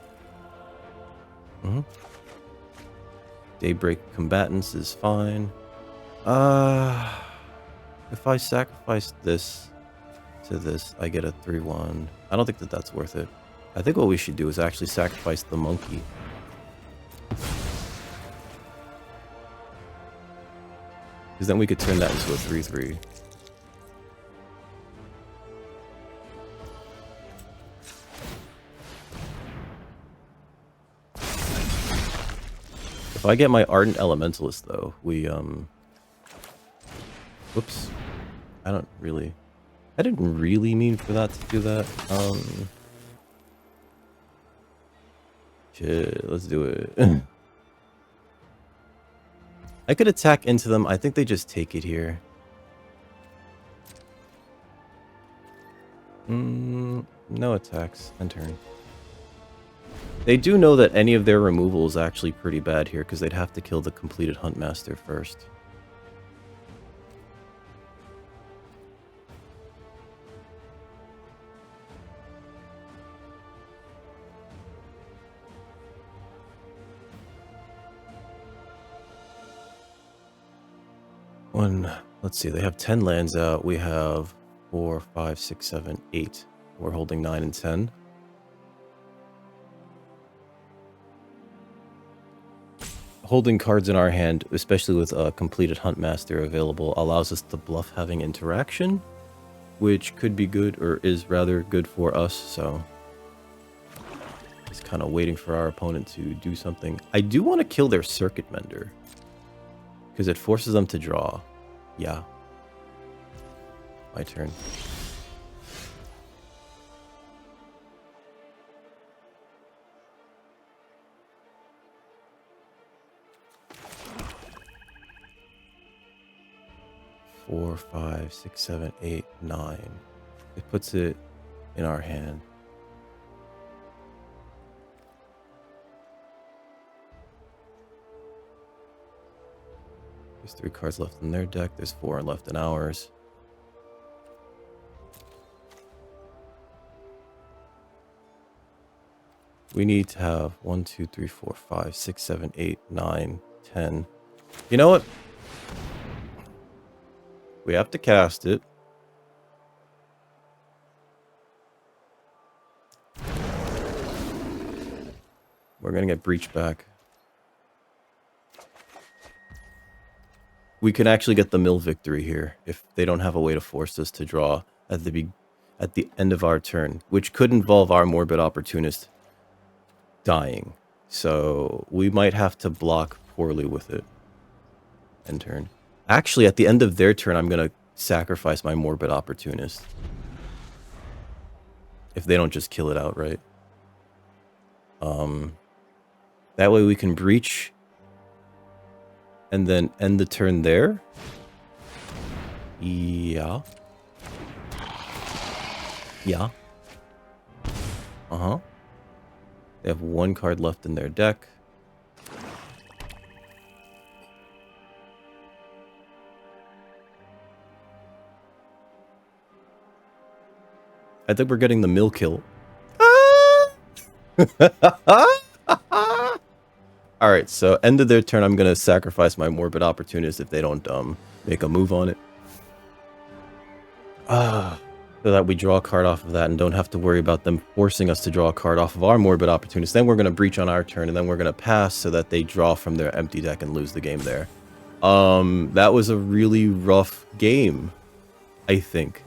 Daybreak Combatants is fine. If I sacrifice this to this, I get a 3-1. I don't think that that's worth it. I think what we should do is actually sacrifice the monkey. Because then we could turn that into a 3-3. If I get my Ardent Elementalist, though, we, whoops. I didn't really mean for that to do that. Shit, let's do it. I could attack into them. I think they just take it here. No attacks. End turn. They do know that any of their removal is actually pretty bad here, because they'd have to kill the completed Huntmaster first. Let's see, they have 10 lands out. We have 4, 5, 6, 7, 8. We're holding 9 and 10. Holding cards in our hand, especially with a completed Huntmaster available, allows us to bluff having interaction, which could be good, or is rather good for us, so just kind of waiting for our opponent to do something. I do want to kill their Circuit Mender, because it forces them to draw. Yeah. My turn. Four, 5, 6, 7, 8, 9. It puts it in our hand. There's 3 cards left in their deck. There's 4 left in ours. We need to have 1, 2, 3, 4, 5, 6, 7, 8, 9, 10. You know what? We have to cast it. We're going to get Breach back. We can actually get the mill victory here if they don't have a way to force us to draw at the end of our turn, which could involve our Morbid Opportunist dying. So we might have to block poorly with it. End turn. Actually, at the end of their turn, I'm going to sacrifice my Morbid Opportunist. If they don't just kill it outright. That way we can breach and then end the turn there. Yeah. Yeah. Uh-huh. They have 1 card left in their deck. I think we're getting the mill kill. Alright, so end of their turn, I'm going to sacrifice my Morbid Opportunist if they don't make a move on it. So that we draw a card off of that and don't have to worry about them forcing us to draw a card off of our Morbid Opportunist. Then we're going to breach on our turn, and then we're going to pass so that they draw from their empty deck and lose the game there. That was a really rough game, I think.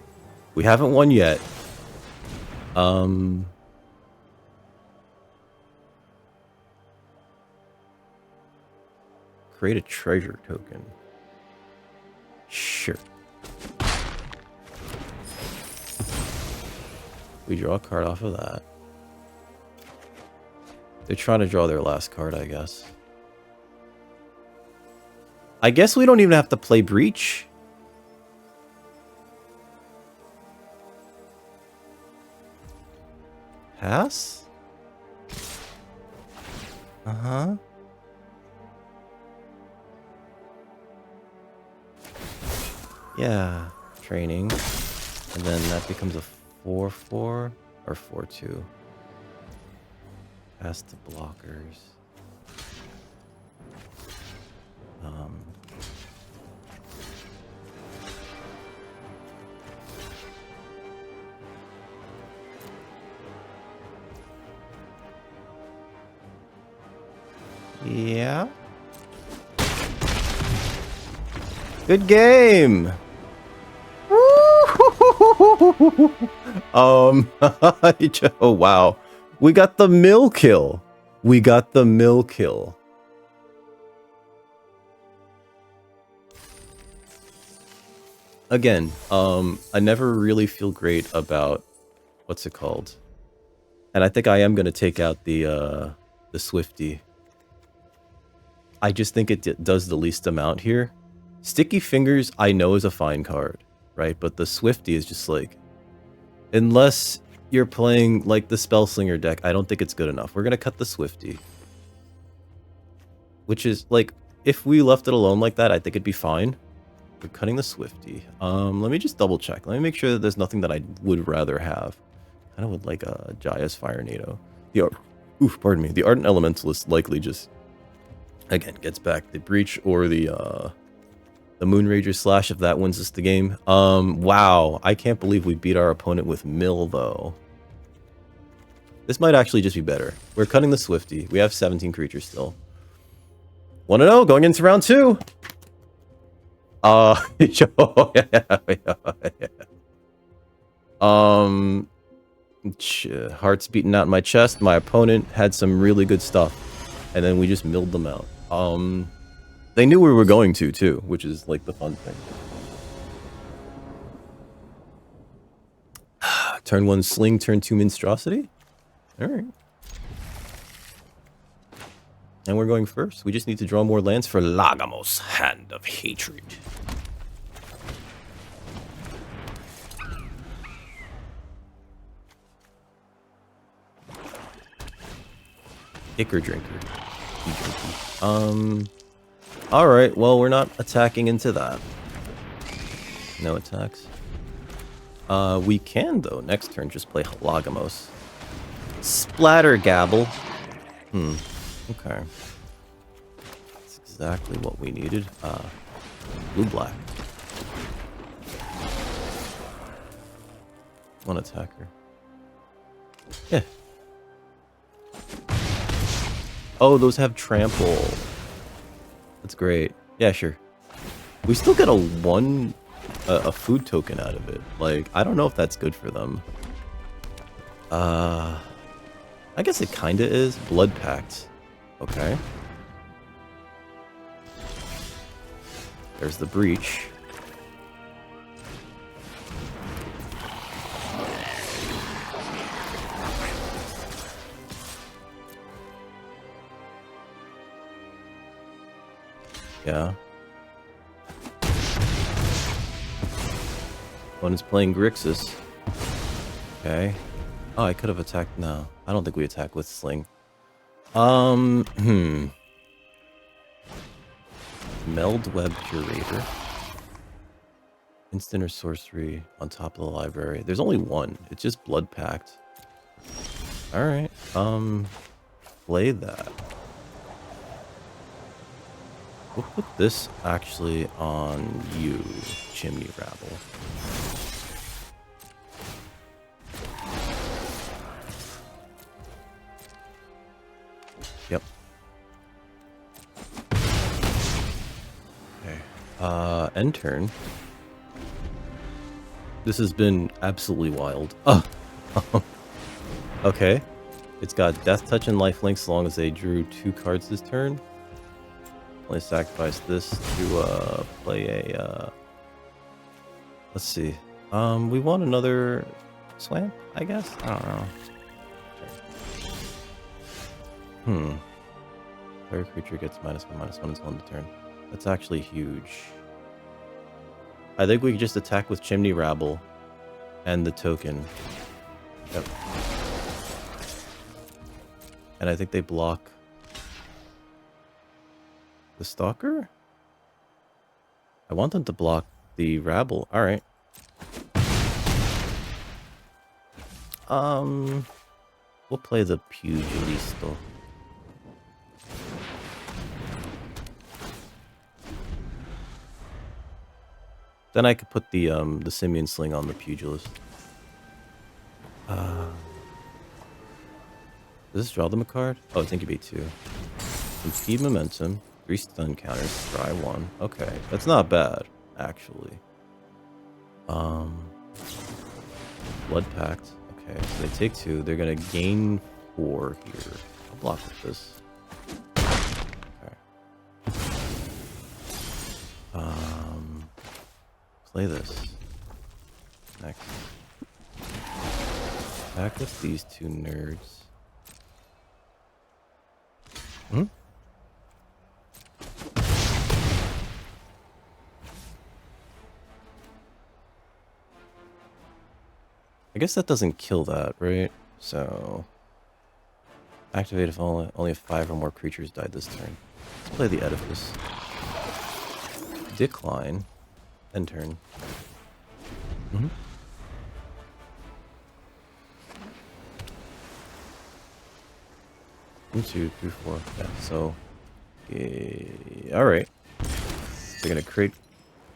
We haven't won yet. Create a treasure token. Sure. We draw a card off of that. They're trying to draw their last card, I guess. I guess we don't even have to play Breach. Pass? Uh-huh. Yeah, training. And then that becomes a 4-4 or 4-2. Pass to blockers. Yeah. Good game. Oh wow. We got the mill kill. We got the mill kill. Again, I never really feel great about what's it called? And I think I am gonna take out the Swifty. I just think it does the least amount here. Sticky Fingers, I know, is a fine card, right? But the Swifty is just like, unless you're playing like the Spellslinger deck, I don't think it's good enough. We're gonna cut the Swifty, which is like, if we left it alone like that, I think it'd be fine. We're cutting the Swifty. Let me just double check. Let me make sure that there's nothing that I would rather have. Kind of would like a Jaya's Fire Nado. Pardon me. The Ardent Elementalist likely just, again, gets back the Breach or the Moonrager Slash if that wins us the game. Wow. I can't believe we beat our opponent with Mill, though. This might actually just be better. We're cutting the Swifty. We have 17 creatures still. 1-0 going into round 2. Heart's beating out in my chest. My opponent had some really good stuff, and then we just milled them out. They knew we were going to too, which is like the fun thing. Turn 1 Sling, turn 2 Monstrosity. All right. And we're going first. We just need to draw more lands for Lagamos, Hand of Hatred. Icker Drinker. Alright, well, we're not attacking into that. No attacks. We can, though, next turn just play Halagamos. Splatter Gabble. Okay. That's exactly what we needed. Blue-black. One attacker. Yeah. Oh, those have trample. That's great. Yeah, sure. We still get a food token out of it. Like, I don't know if that's good for them. I guess it kinda is. Blood Pact. Okay. There's the Breach. Yeah. One is playing Grixis. Okay. Oh, I could have attacked. No, I don't think we attack with Sling. Meld Web Curator. Instant or sorcery on top of the library. There's only one. It's just Blood Pact. Alright. Play that. We'll put this actually on you, Chimney Rabble. Yep. Okay. End turn. This has been absolutely wild. Oh. Okay. It's got Death Touch and Lifelink so long as they drew 2 cards this turn. Only sacrifice this to play a let's see. We want another swamp, I guess? I don't know. Third creature gets -1/-1 until end of turn. That's actually huge. I think we could just attack with Chimney Rabble and the token. Yep. And I think they block the Stalker? I want them to block the Rabble. Alright. We'll play the Pugilisto. Then I could put the Simian Sling on the Pugilist. Does this draw them a card? Oh, it's Incubate 2. Impede momentum. 3 stun counters. Try 1. Okay, that's not bad, actually. Blood Pact. Okay, so they take 2. They're gonna gain 4 here. I'll block with this. Okay. Play this. Next. Attack with these 2 nerds. Hmm? I guess that doesn't kill that, right? So... Activate if only if 5 or more creatures died this turn. Let's play the Edifice. Decline. End turn. Mm-hmm. 1, 2, 3, 4. Yeah, so... Alright. They're gonna create...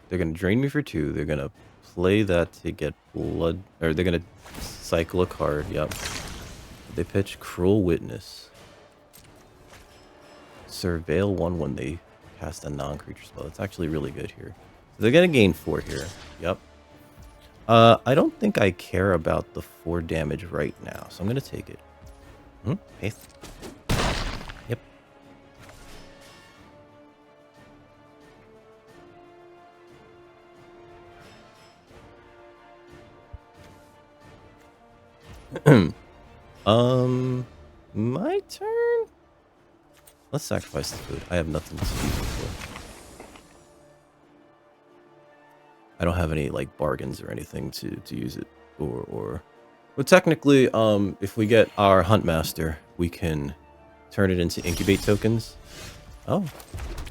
They're gonna drain me for 2. They're gonna play that to get blood... Or they're gonna cycle a card, yep. They pitch Cruel Witness. Surveil 1 when they cast a non-creature spell. It's actually really good here. So they're gonna gain 4 here. Yep. I don't think I care about the 4 damage right now, so I'm gonna take it. Haste. Yep. My turn? Let's sacrifice the food. I have nothing to use it for. I don't have any, like, bargains or anything to use it or... Well, technically, if we get our Huntmaster, we can turn it into incubate tokens. Oh.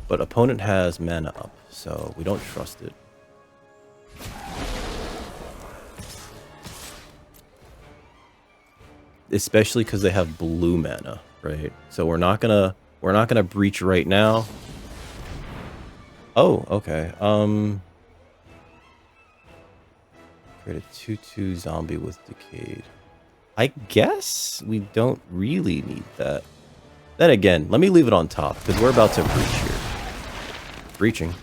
But opponent has mana up, so we don't trust it. Especially because they have blue mana, right? So we're not gonna breach right now. Oh, okay. Create a 2/2 zombie with Decayed. I guess we don't really need that. Then again, let me leave it on top because we're about to breach here. Breaching.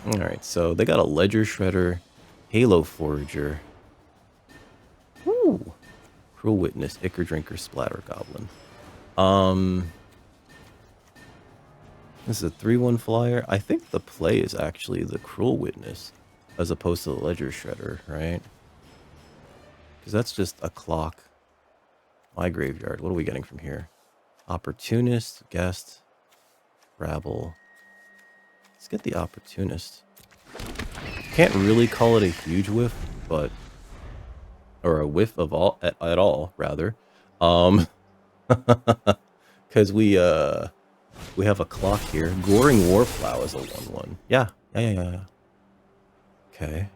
All right, so they got a Ledger Shredder, Halo Forager. Ooh. Cruel Witness, Ichor Drinker, Splatter Goblin. This is a 3/1 flyer. I think the play is actually the Cruel Witness as opposed to the Ledger Shredder, right? Because that's just a clock. My graveyard. What are we getting from here? Opportunist, Guest, Rabble. Let's get the Opportunist. Can't really call it a huge whiff, but... Or a whiff of all, at all, rather. Because we have a clock here. Goring Warplow is a 1/1. Yeah. Okay.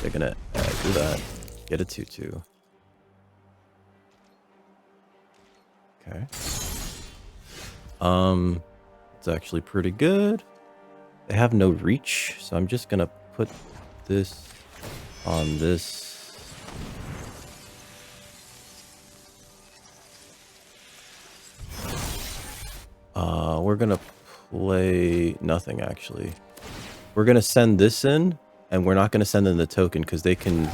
They're gonna do that. Get a 2/2. Okay. It's actually pretty good. They have no reach, so I'm just gonna put this on this. We're gonna play nothing, actually. We're gonna send this in, and we're not gonna send in the token because they can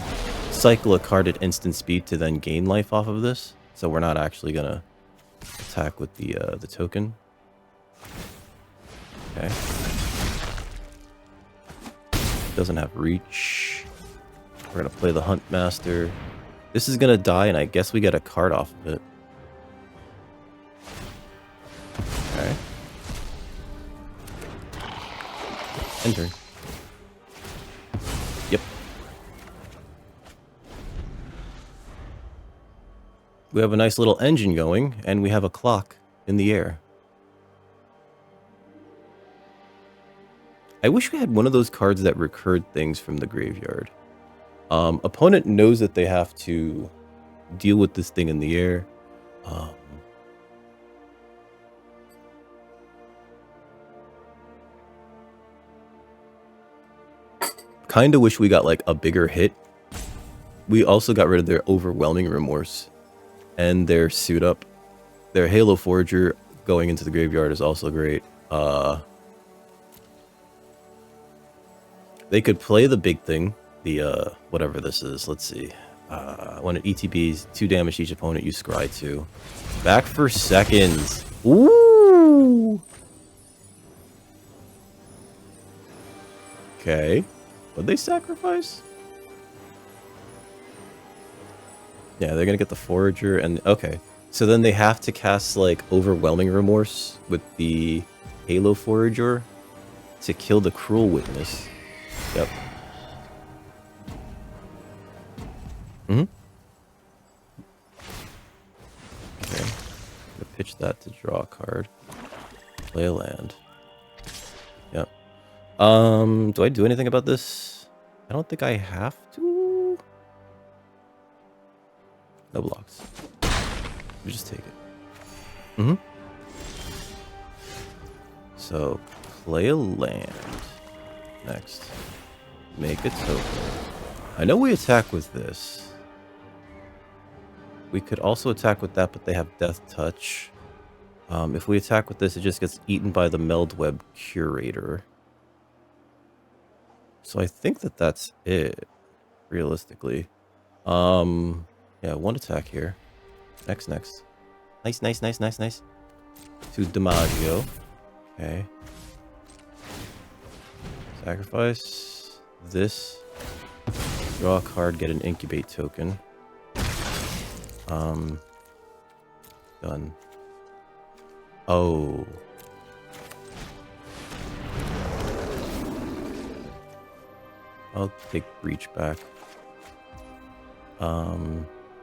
cycle a card at instant speed to then gain life off of this. So we're not actually gonna attack with the token. Okay. Doesn't have reach. We're gonna play the Huntmaster. This is gonna die, and I guess we get a card off of it. Okay. Enter. Yep. We have a nice little engine going, and we have a clock in the air. I wish we had one of those cards that recurred things from the graveyard. Opponent knows that they have to deal with this thing in the air. Kind of wish we got like a bigger hit. We also got rid of their Overwhelming Remorse. and their suit up. Their Halo Forager going into the graveyard is also great. They could play the big thing, the whatever this is. Let's see. When it ETBs, 2 damage to each opponent, you scry 2. Back for seconds. Ooh. Okay. What'd they sacrifice? Yeah, they're gonna get the Forager and okay. So then they have to cast like Overwhelming Remorse with the Halo Forager to kill the Cruel Witness. Yep. Mm-hmm. Okay. I'm gonna pitch that to draw a card. Play a land. Yep. Do I do anything about this? I don't think I have to. No blocks. We just take it. Mm-hmm. So, play a land. Next. Make a token. I know we attack with this. We could also attack with that, but they have Death Touch. If we attack with this, it just gets eaten by the Meldweb Curator. So I think that that's it, realistically. Yeah, 1 attack here. Next. Nice. 2 Damaggio. Okay. Sacrifice this. Draw a card, get an Incubate token. Done. Oh. I'll take Breach back.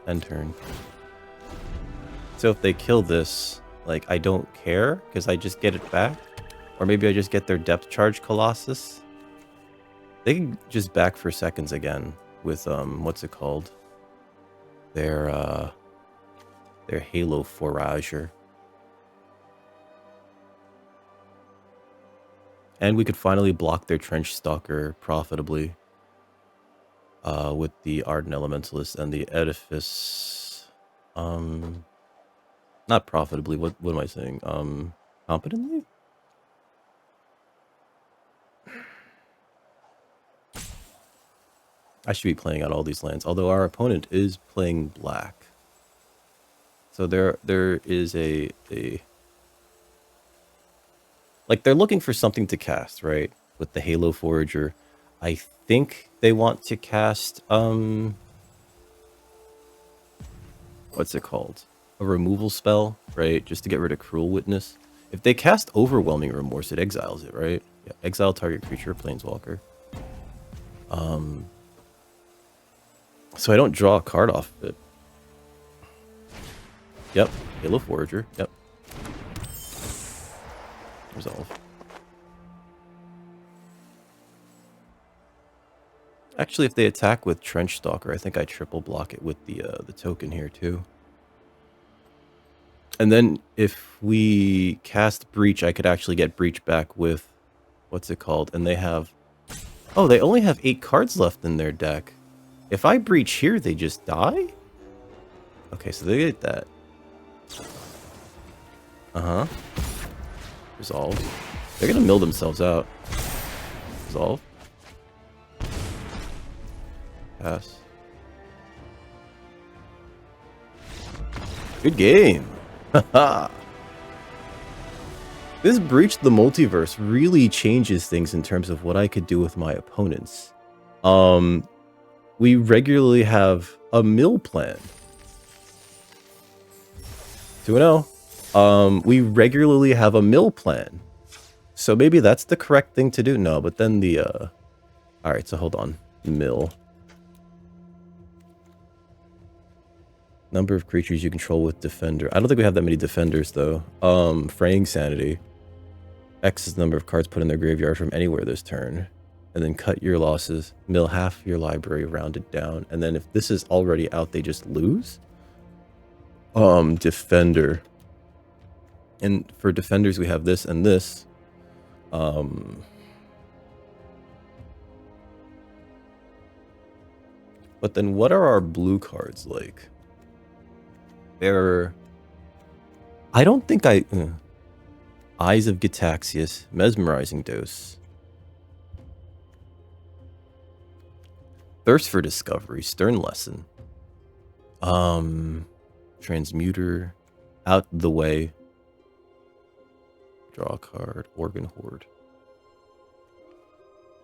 End turn. So if they kill this, like, I don't care, because I just get it back. Or maybe I just get their Depth Charge Colossus. They can just back for seconds again with, what's it called? Their Halo Forager. And we could finally block their Trench Stalker profitably. With the Ardent Elementalist and the Edifice. Not profitably, what am I saying? Competently? I should be playing out all these lands, although our opponent is playing black. So there is a like, they're looking for something to cast, right? With the Halo Forager. I think they want to cast, what's it called? A removal spell, right? Just to get rid of Cruel Witness. If they cast Overwhelming Remorse, it exiles it, right? Yeah, exile target creature, Planeswalker. So I don't draw a card off of it. Yep, Halo Forager, yep. Resolve. Actually, if they attack with Trench Stalker, I think I triple block it with the token here too. And then if we cast Breach, I could actually get Breach back with, what's it called? And they have, oh, they only have 8 cards left in their deck. If I Breach here, they just die? Okay, so they get that. Uh-huh. Resolve. They're gonna mill themselves out. Resolve. Pass. Good game. Haha. This Breach the Multiverse really changes things in terms of what I could do with my opponents. We regularly have a mill plan. 2-0. We regularly have a mill plan. So maybe that's the correct thing to do. No, but then the alright, so hold on. Mill. Number of creatures you control with Defender. I don't think we have that many Defenders, though. Fraying Sanity. X is the number of cards put in their graveyard from anywhere this turn. And then cut your losses. Mill half your library, rounded down. And then if this is already out, they just lose. Defender. And for Defenders, we have this and this. But then what are our blue cards like? There. I don't think I. Eyes of Gitaxias, mesmerizing dose. Thirst for discovery, stern lesson. Transmuter, out the way. Draw a card, organ horde.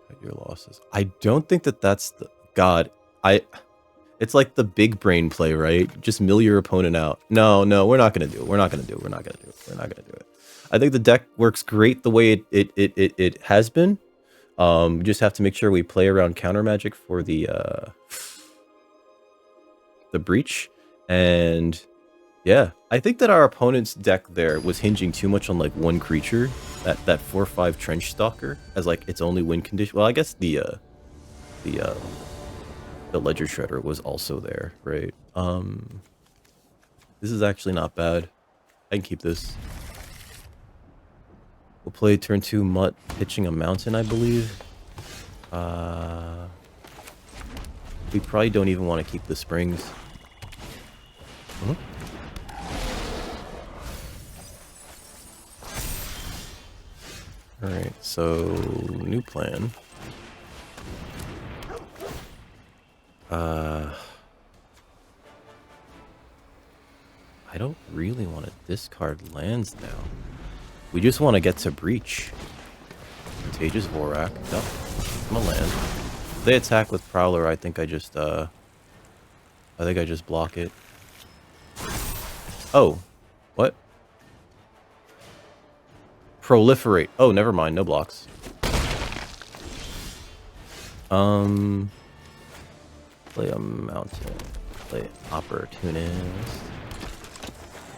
Cut your losses. I don't think that that's the god. It's like the big brain play, right? Just mill your opponent out. No, we're not gonna do it. We're not gonna do it. I think the deck works great the way it has been. We just have to make sure we play around counter magic for the breach. And yeah, I think that our opponent's deck there was hinging too much on like one creature, that 4/5 Trench Stalker, as like its only win condition. Well, I guess the Ledger Shredder was also there, right? This is actually not bad. I can keep this. We'll play turn 2 Mutt, pitching a mountain, I believe. We probably don't even want to keep the springs. Huh? Alright, so new plan. I don't really want to discard lands now. We just want to get to breach. Contagious Vorak. Nope. I'm a land. If they attack with Prowler, I think I just block it. Oh. What? Proliferate. Oh, never mind. No blocks. Play a mountain. Play opportunist.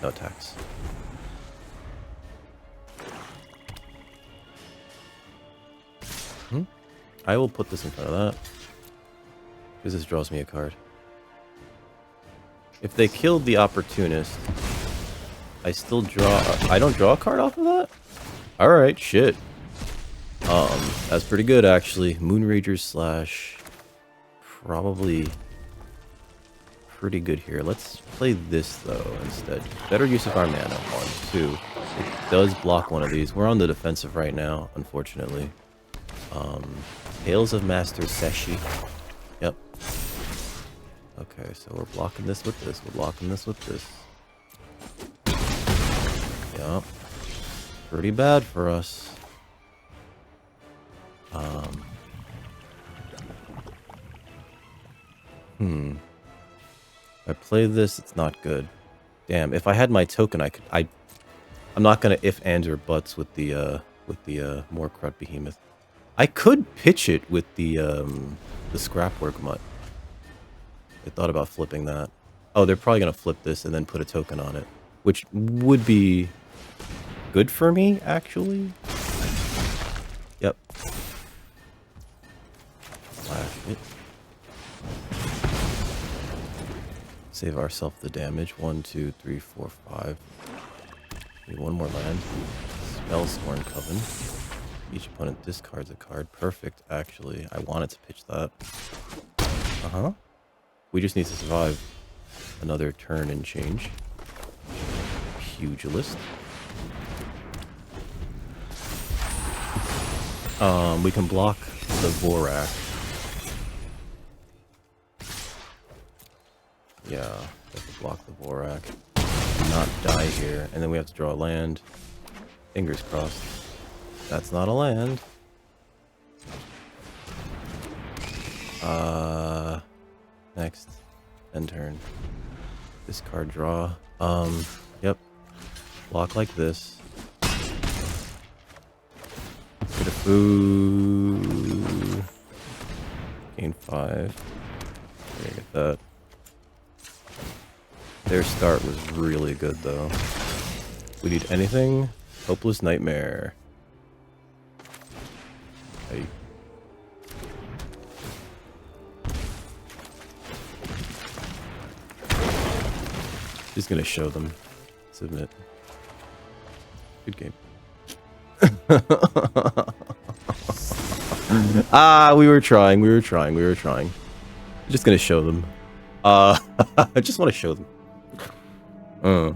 No attacks. I will put this in front of that, because this draws me a card. If they killed the opportunist, I still draw. I don't draw a card off of that? Alright, shit. That's pretty good, actually. Moonrager slash. Probably pretty good here. Let's play this, though, instead. Better use of our mana. 1, 2. It does block one of these. We're on the defensive right now, unfortunately. Tales of Master Seshi. Yep. Okay, so we're blocking this with this. We're blocking this with this. Yep. Pretty bad for us. I play this, it's not good. Damn, if I had my token, I'm not gonna if, ands, or buts with the more crud behemoth. I could pitch it with the scrapwork mutt. I thought about flipping that. Oh, they're probably gonna flip this and then put a token on it, which would be good for me, actually. Yep. Flash it. Save ourselves the damage. 1, 2, 3, 4, 5. Need one more land. Spellsworn Coven. Each opponent discards a card. Perfect, actually. I wanted to pitch that. Uh-huh. We just need to survive another turn and change. Pugilist. We can block the Vorak. Yeah, we have to block the Vorak. Not die here. And then we have to draw a land. Fingers crossed. That's not a land. Next. End turn. Discard draw. Yep. Block like this. Get a food. Gain 5. There, get that. Their start was really good, though. We need anything? Hopeless Nightmare. Hey. Just gonna show them. Submit. Good game. We were trying. Just gonna show them. I just want to show them. Yeah,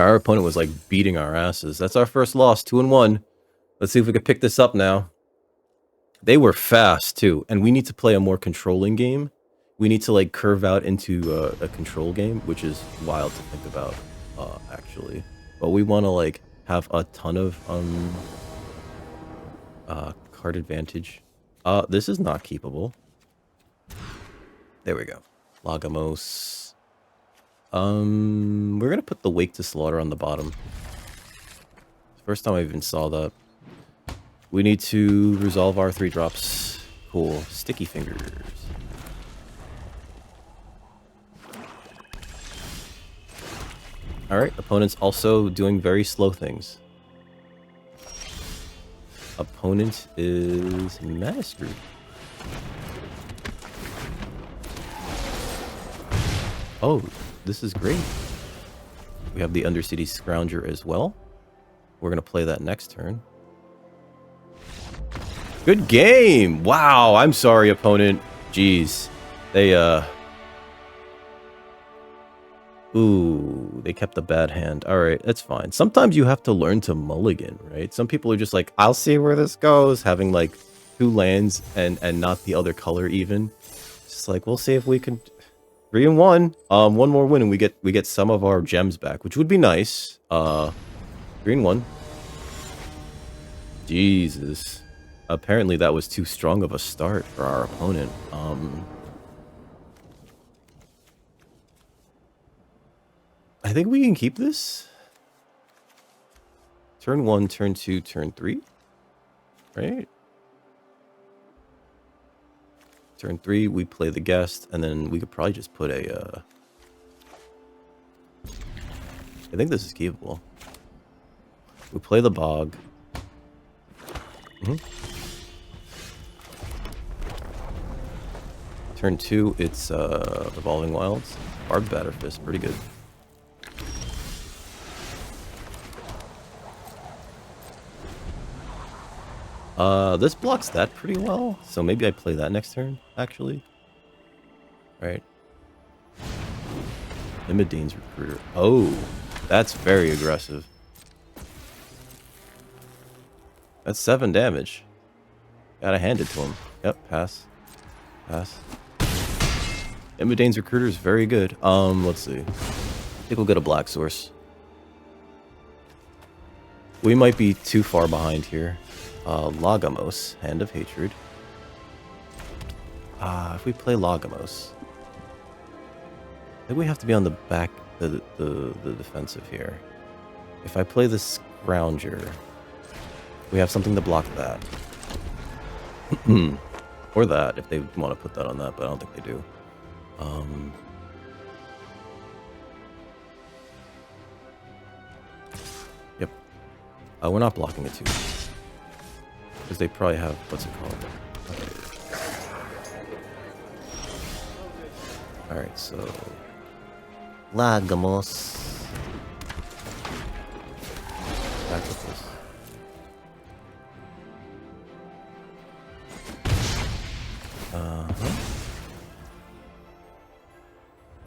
our opponent was like beating our asses. That's our first loss, 2-1. Let's see if we can pick this up now. They were fast too, and we need to play a more controlling game. We need to like curve out into a control game, which is wild to think about, actually. But we want to like have a ton of card advantage. This is not keepable. There we go. Lagamos. We're gonna put the Wake to Slaughter on the bottom. First time I even saw that. We need to resolve our 3 drops. Cool. Sticky fingers. Alright, opponent's also doing very slow things. Opponent is mastered. Oh, this is great. We have the Undercity Scrounger as well. We're going to play that next turn. Good game! Wow, I'm sorry, opponent. Jeez. They, Ooh, they kept a bad hand. Alright, that's fine. Sometimes you have to learn to mulligan, right? Some people are just like, I'll see where this goes, having like 2 lands and not the other color even. Just like, we'll see if we can... 3-1. One more win and we get some of our gems back, which would be nice. 3-1. Jesus. Apparently that was too strong of a start for our opponent. I think we can keep this. Turn 1, turn 2, turn 3. Right? Turn 3, we play the guest, and then we could probably just put a... I think this is keepable. We play the Bog. Turn 2, it's Revolving Wilds. Barbed Batter Fist, pretty good. This blocks that pretty well, so maybe I play that next turn, actually. Right. Imidane's Recruiter. Oh, that's very aggressive. That's 7 damage. Gotta hand it to him. Yep, pass. Pass. Imidane's Recruiter is very good. Let's see. I think we'll get a Black Source. We might be too far behind here. Lagamos, Hand of Hatred. If we play Lagamos, I think we have to be on the back, the defensive here. If I play the Scrounger, we have something to block that. Or that, if they want to put that on that, but I don't think they do. Yep. We're not blocking it too much. Because they probably have, what's it called? Okay. Alright, so... Lagamos. Back with this.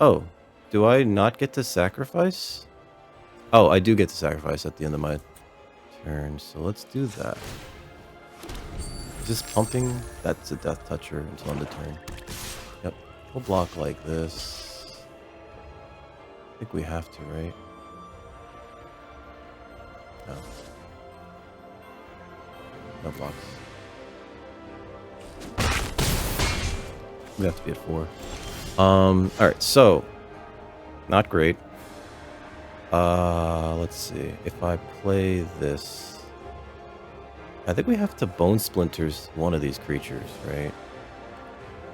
Oh, do I not get to sacrifice? Oh, I do get to sacrifice at the end of my turn, so let's do that. Is this pumping? That's a Death Toucher until end of turn. Yep, we'll block like this. I think we have to, right? No. No blocks. We have to be at 4. Alright, so not great. Let's see. If I play this, I think we have to Bone Splinters one of these creatures, right?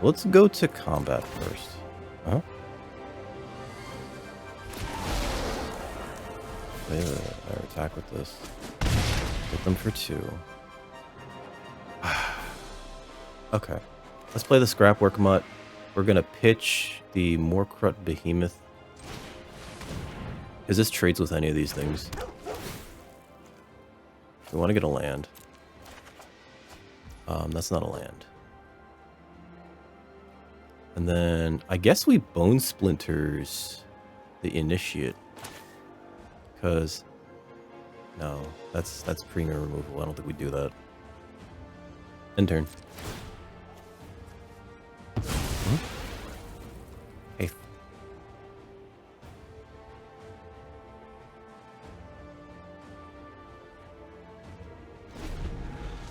Let's go to combat first. Huh? Play or attack with this. Hit them for 2. Okay. Let's play the Scrapwork Mutt. We're gonna pitch the Morkrut Behemoth. Is this trades with any of these things? We want to get a land. That's not a land. And then I guess we bone splinters the initiate. Because no, that's premier removal. I don't think we do that. End turn. Hey.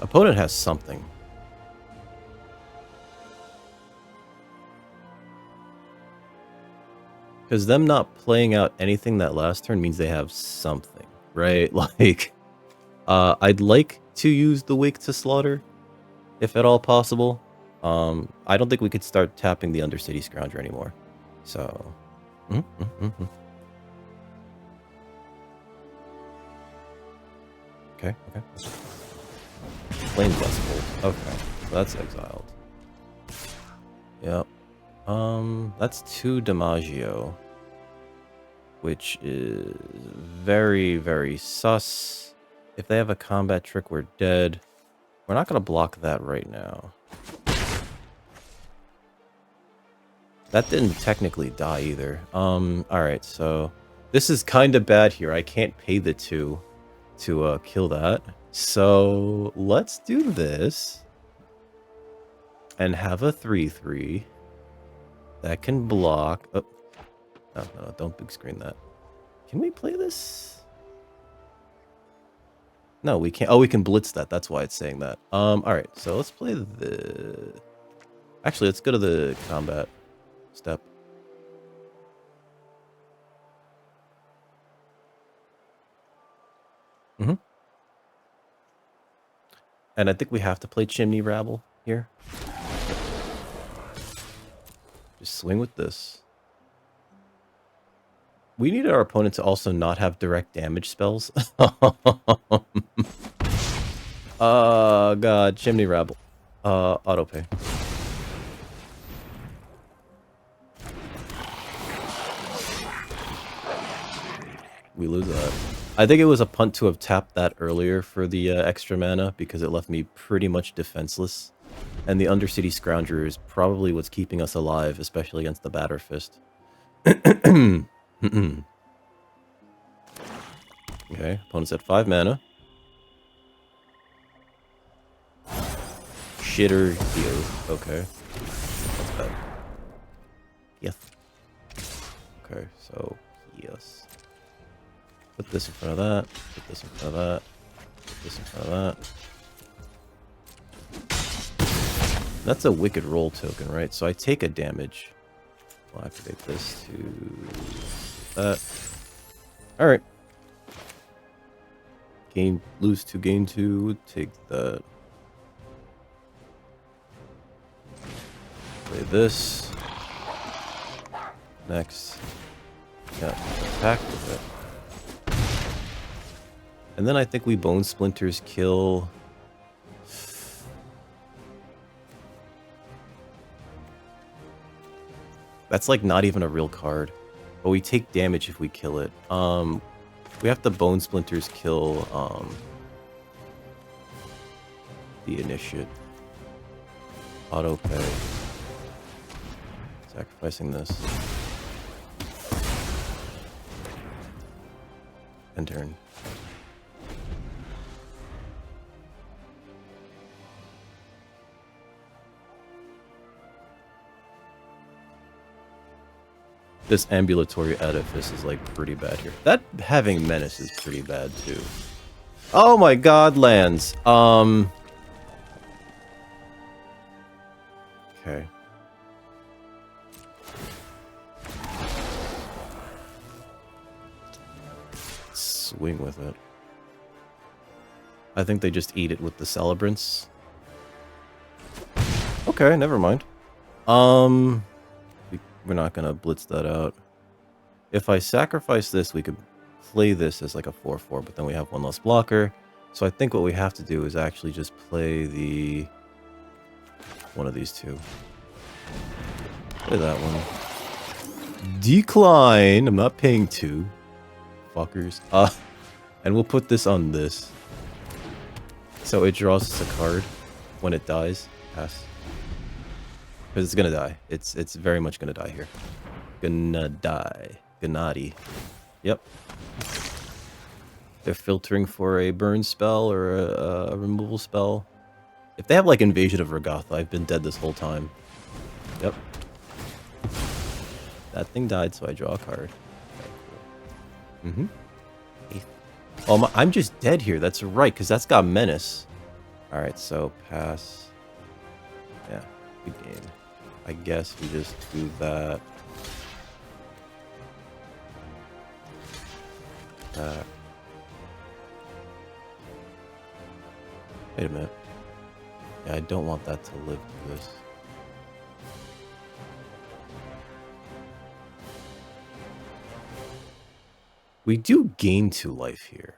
Opponent has something. Because them not playing out anything that last turn means they have something, right? Like, I'd like to use the Wake to Slaughter, if at all possible. I don't think we could start tapping the Undercity Scrounger anymore. So, Okay, okay. Flame Blessable. Okay, so that's exiled. Yep. That's 2 Damaggio, which is very, very sus. If they have a combat trick, we're dead. We're not gonna block that right now. That didn't technically die either. Alright, so this is kind of bad here. I can't pay the 2 to kill that. So let's do this and have a 3/3 that can block. Oh, no, don't big screen that. Can we play this? No, we can't. Oh, we can blitz that. That's why it's saying that. Alright, so let's play the... Actually, let's go to the combat step. And I think we have to play Chimney Rabble here. Just swing with this. We need our opponent to also not have direct damage spells. God, Chimney Rabble. Autopay. We lose that. I think it was a punt to have tapped that earlier for the extra mana because it left me pretty much defenseless. And the Undercity Scrounger is probably what's keeping us alive, especially against the Batter Fist. Okay, opponent's at 5 mana. Shitter heal. Okay. That's bad. Yes. Okay, so yes. Put this in front of that. Put this in front of that. Put this in front of that. That's a Wicked Roll token, right? So I take a damage. We'll activate this to that. Alright. Lose 2, gain 2. Take that. Play this. Next. Yeah, attack with it. And then I think we Bone Splinters kill... That's like not even a real card. But we take damage if we kill it. We have to Bone Splinters kill the Initiate. Auto pay. Sacrificing this. End turn. This ambulatory edifice is like pretty bad here. That having menace is pretty bad too. Oh my god, lands. Okay. Swing with it. I think they just eat it with the celebrants. Okay, never mind. We're not gonna blitz that out. If I sacrifice this, we could play this as like a 4/4, but then we have one less blocker. So I think what we have to do is actually just play the one of these two. Play that one. Decline. I'm not paying 2. Fuckers. And we'll put this on this. So it draws us a card when it dies. Pass. because it's gonna die. It's very much gonna die here. Gonna die. Gennady. Yep. They're filtering for a burn spell or a removal spell. If they have like Invasion of Regatha, I've been dead this whole time. Yep. That thing died, so I draw a card. Okay, cool. Mm-hmm. Oh, I'm just dead here. That's right, because that's got Menace. Alright, so pass. Yeah, good game. I guess we just do that. Wait a minute. Yeah, I don't want that to live through this. We do gain 2 life here.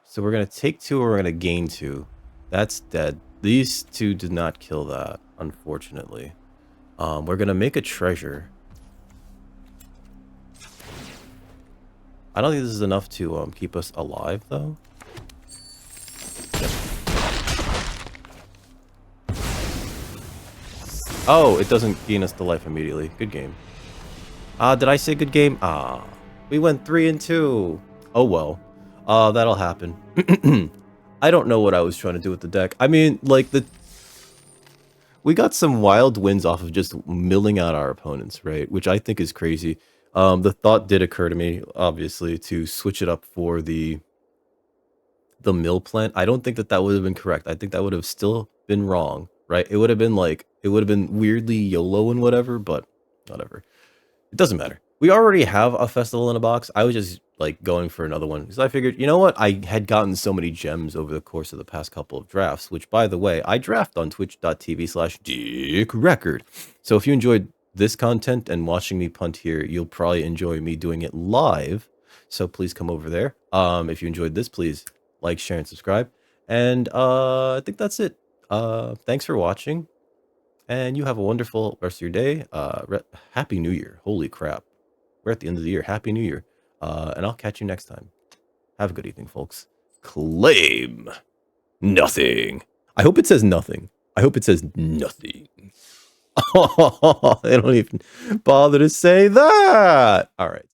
So we're going to take 2 or we're going to gain 2. That's dead. These 2 did not kill that, unfortunately. We're going to make a treasure. I don't think this is enough to keep us alive, though. Yep. Oh, it doesn't gain us the life immediately. Good game. Did I say good game? We went 3 and 2. Oh well. That'll happen. I don't know what I was trying to do with the deck. I mean, like we got some wild wins off of just milling out our opponents, right? Which I think is crazy. The thought did occur to me, obviously, to switch it up for the mill plant. I don't think that would have been correct. I think that would have still been wrong, right? It would have been like, it would have been weirdly YOLO and whatever, but whatever. It doesn't matter. We already have a festival in a box. I was just like going for another one because I figured, you know what? I had gotten so many gems over the course of the past couple of drafts, which by the way, I draft on twitch.tv/dickrecord. So if you enjoyed this content and watching me punt here, you'll probably enjoy me doing it live. So please come over there. If you enjoyed this, please like, share, and subscribe. And I think that's it. Thanks for watching. And you have a wonderful rest of your day. Happy New Year. Holy crap. We're at the end of the year. Happy New Year. And I'll catch you next time. Have a good evening, folks. Claim nothing. I hope it says nothing. I hope it says nothing. Oh, they don't even bother to say that. All right.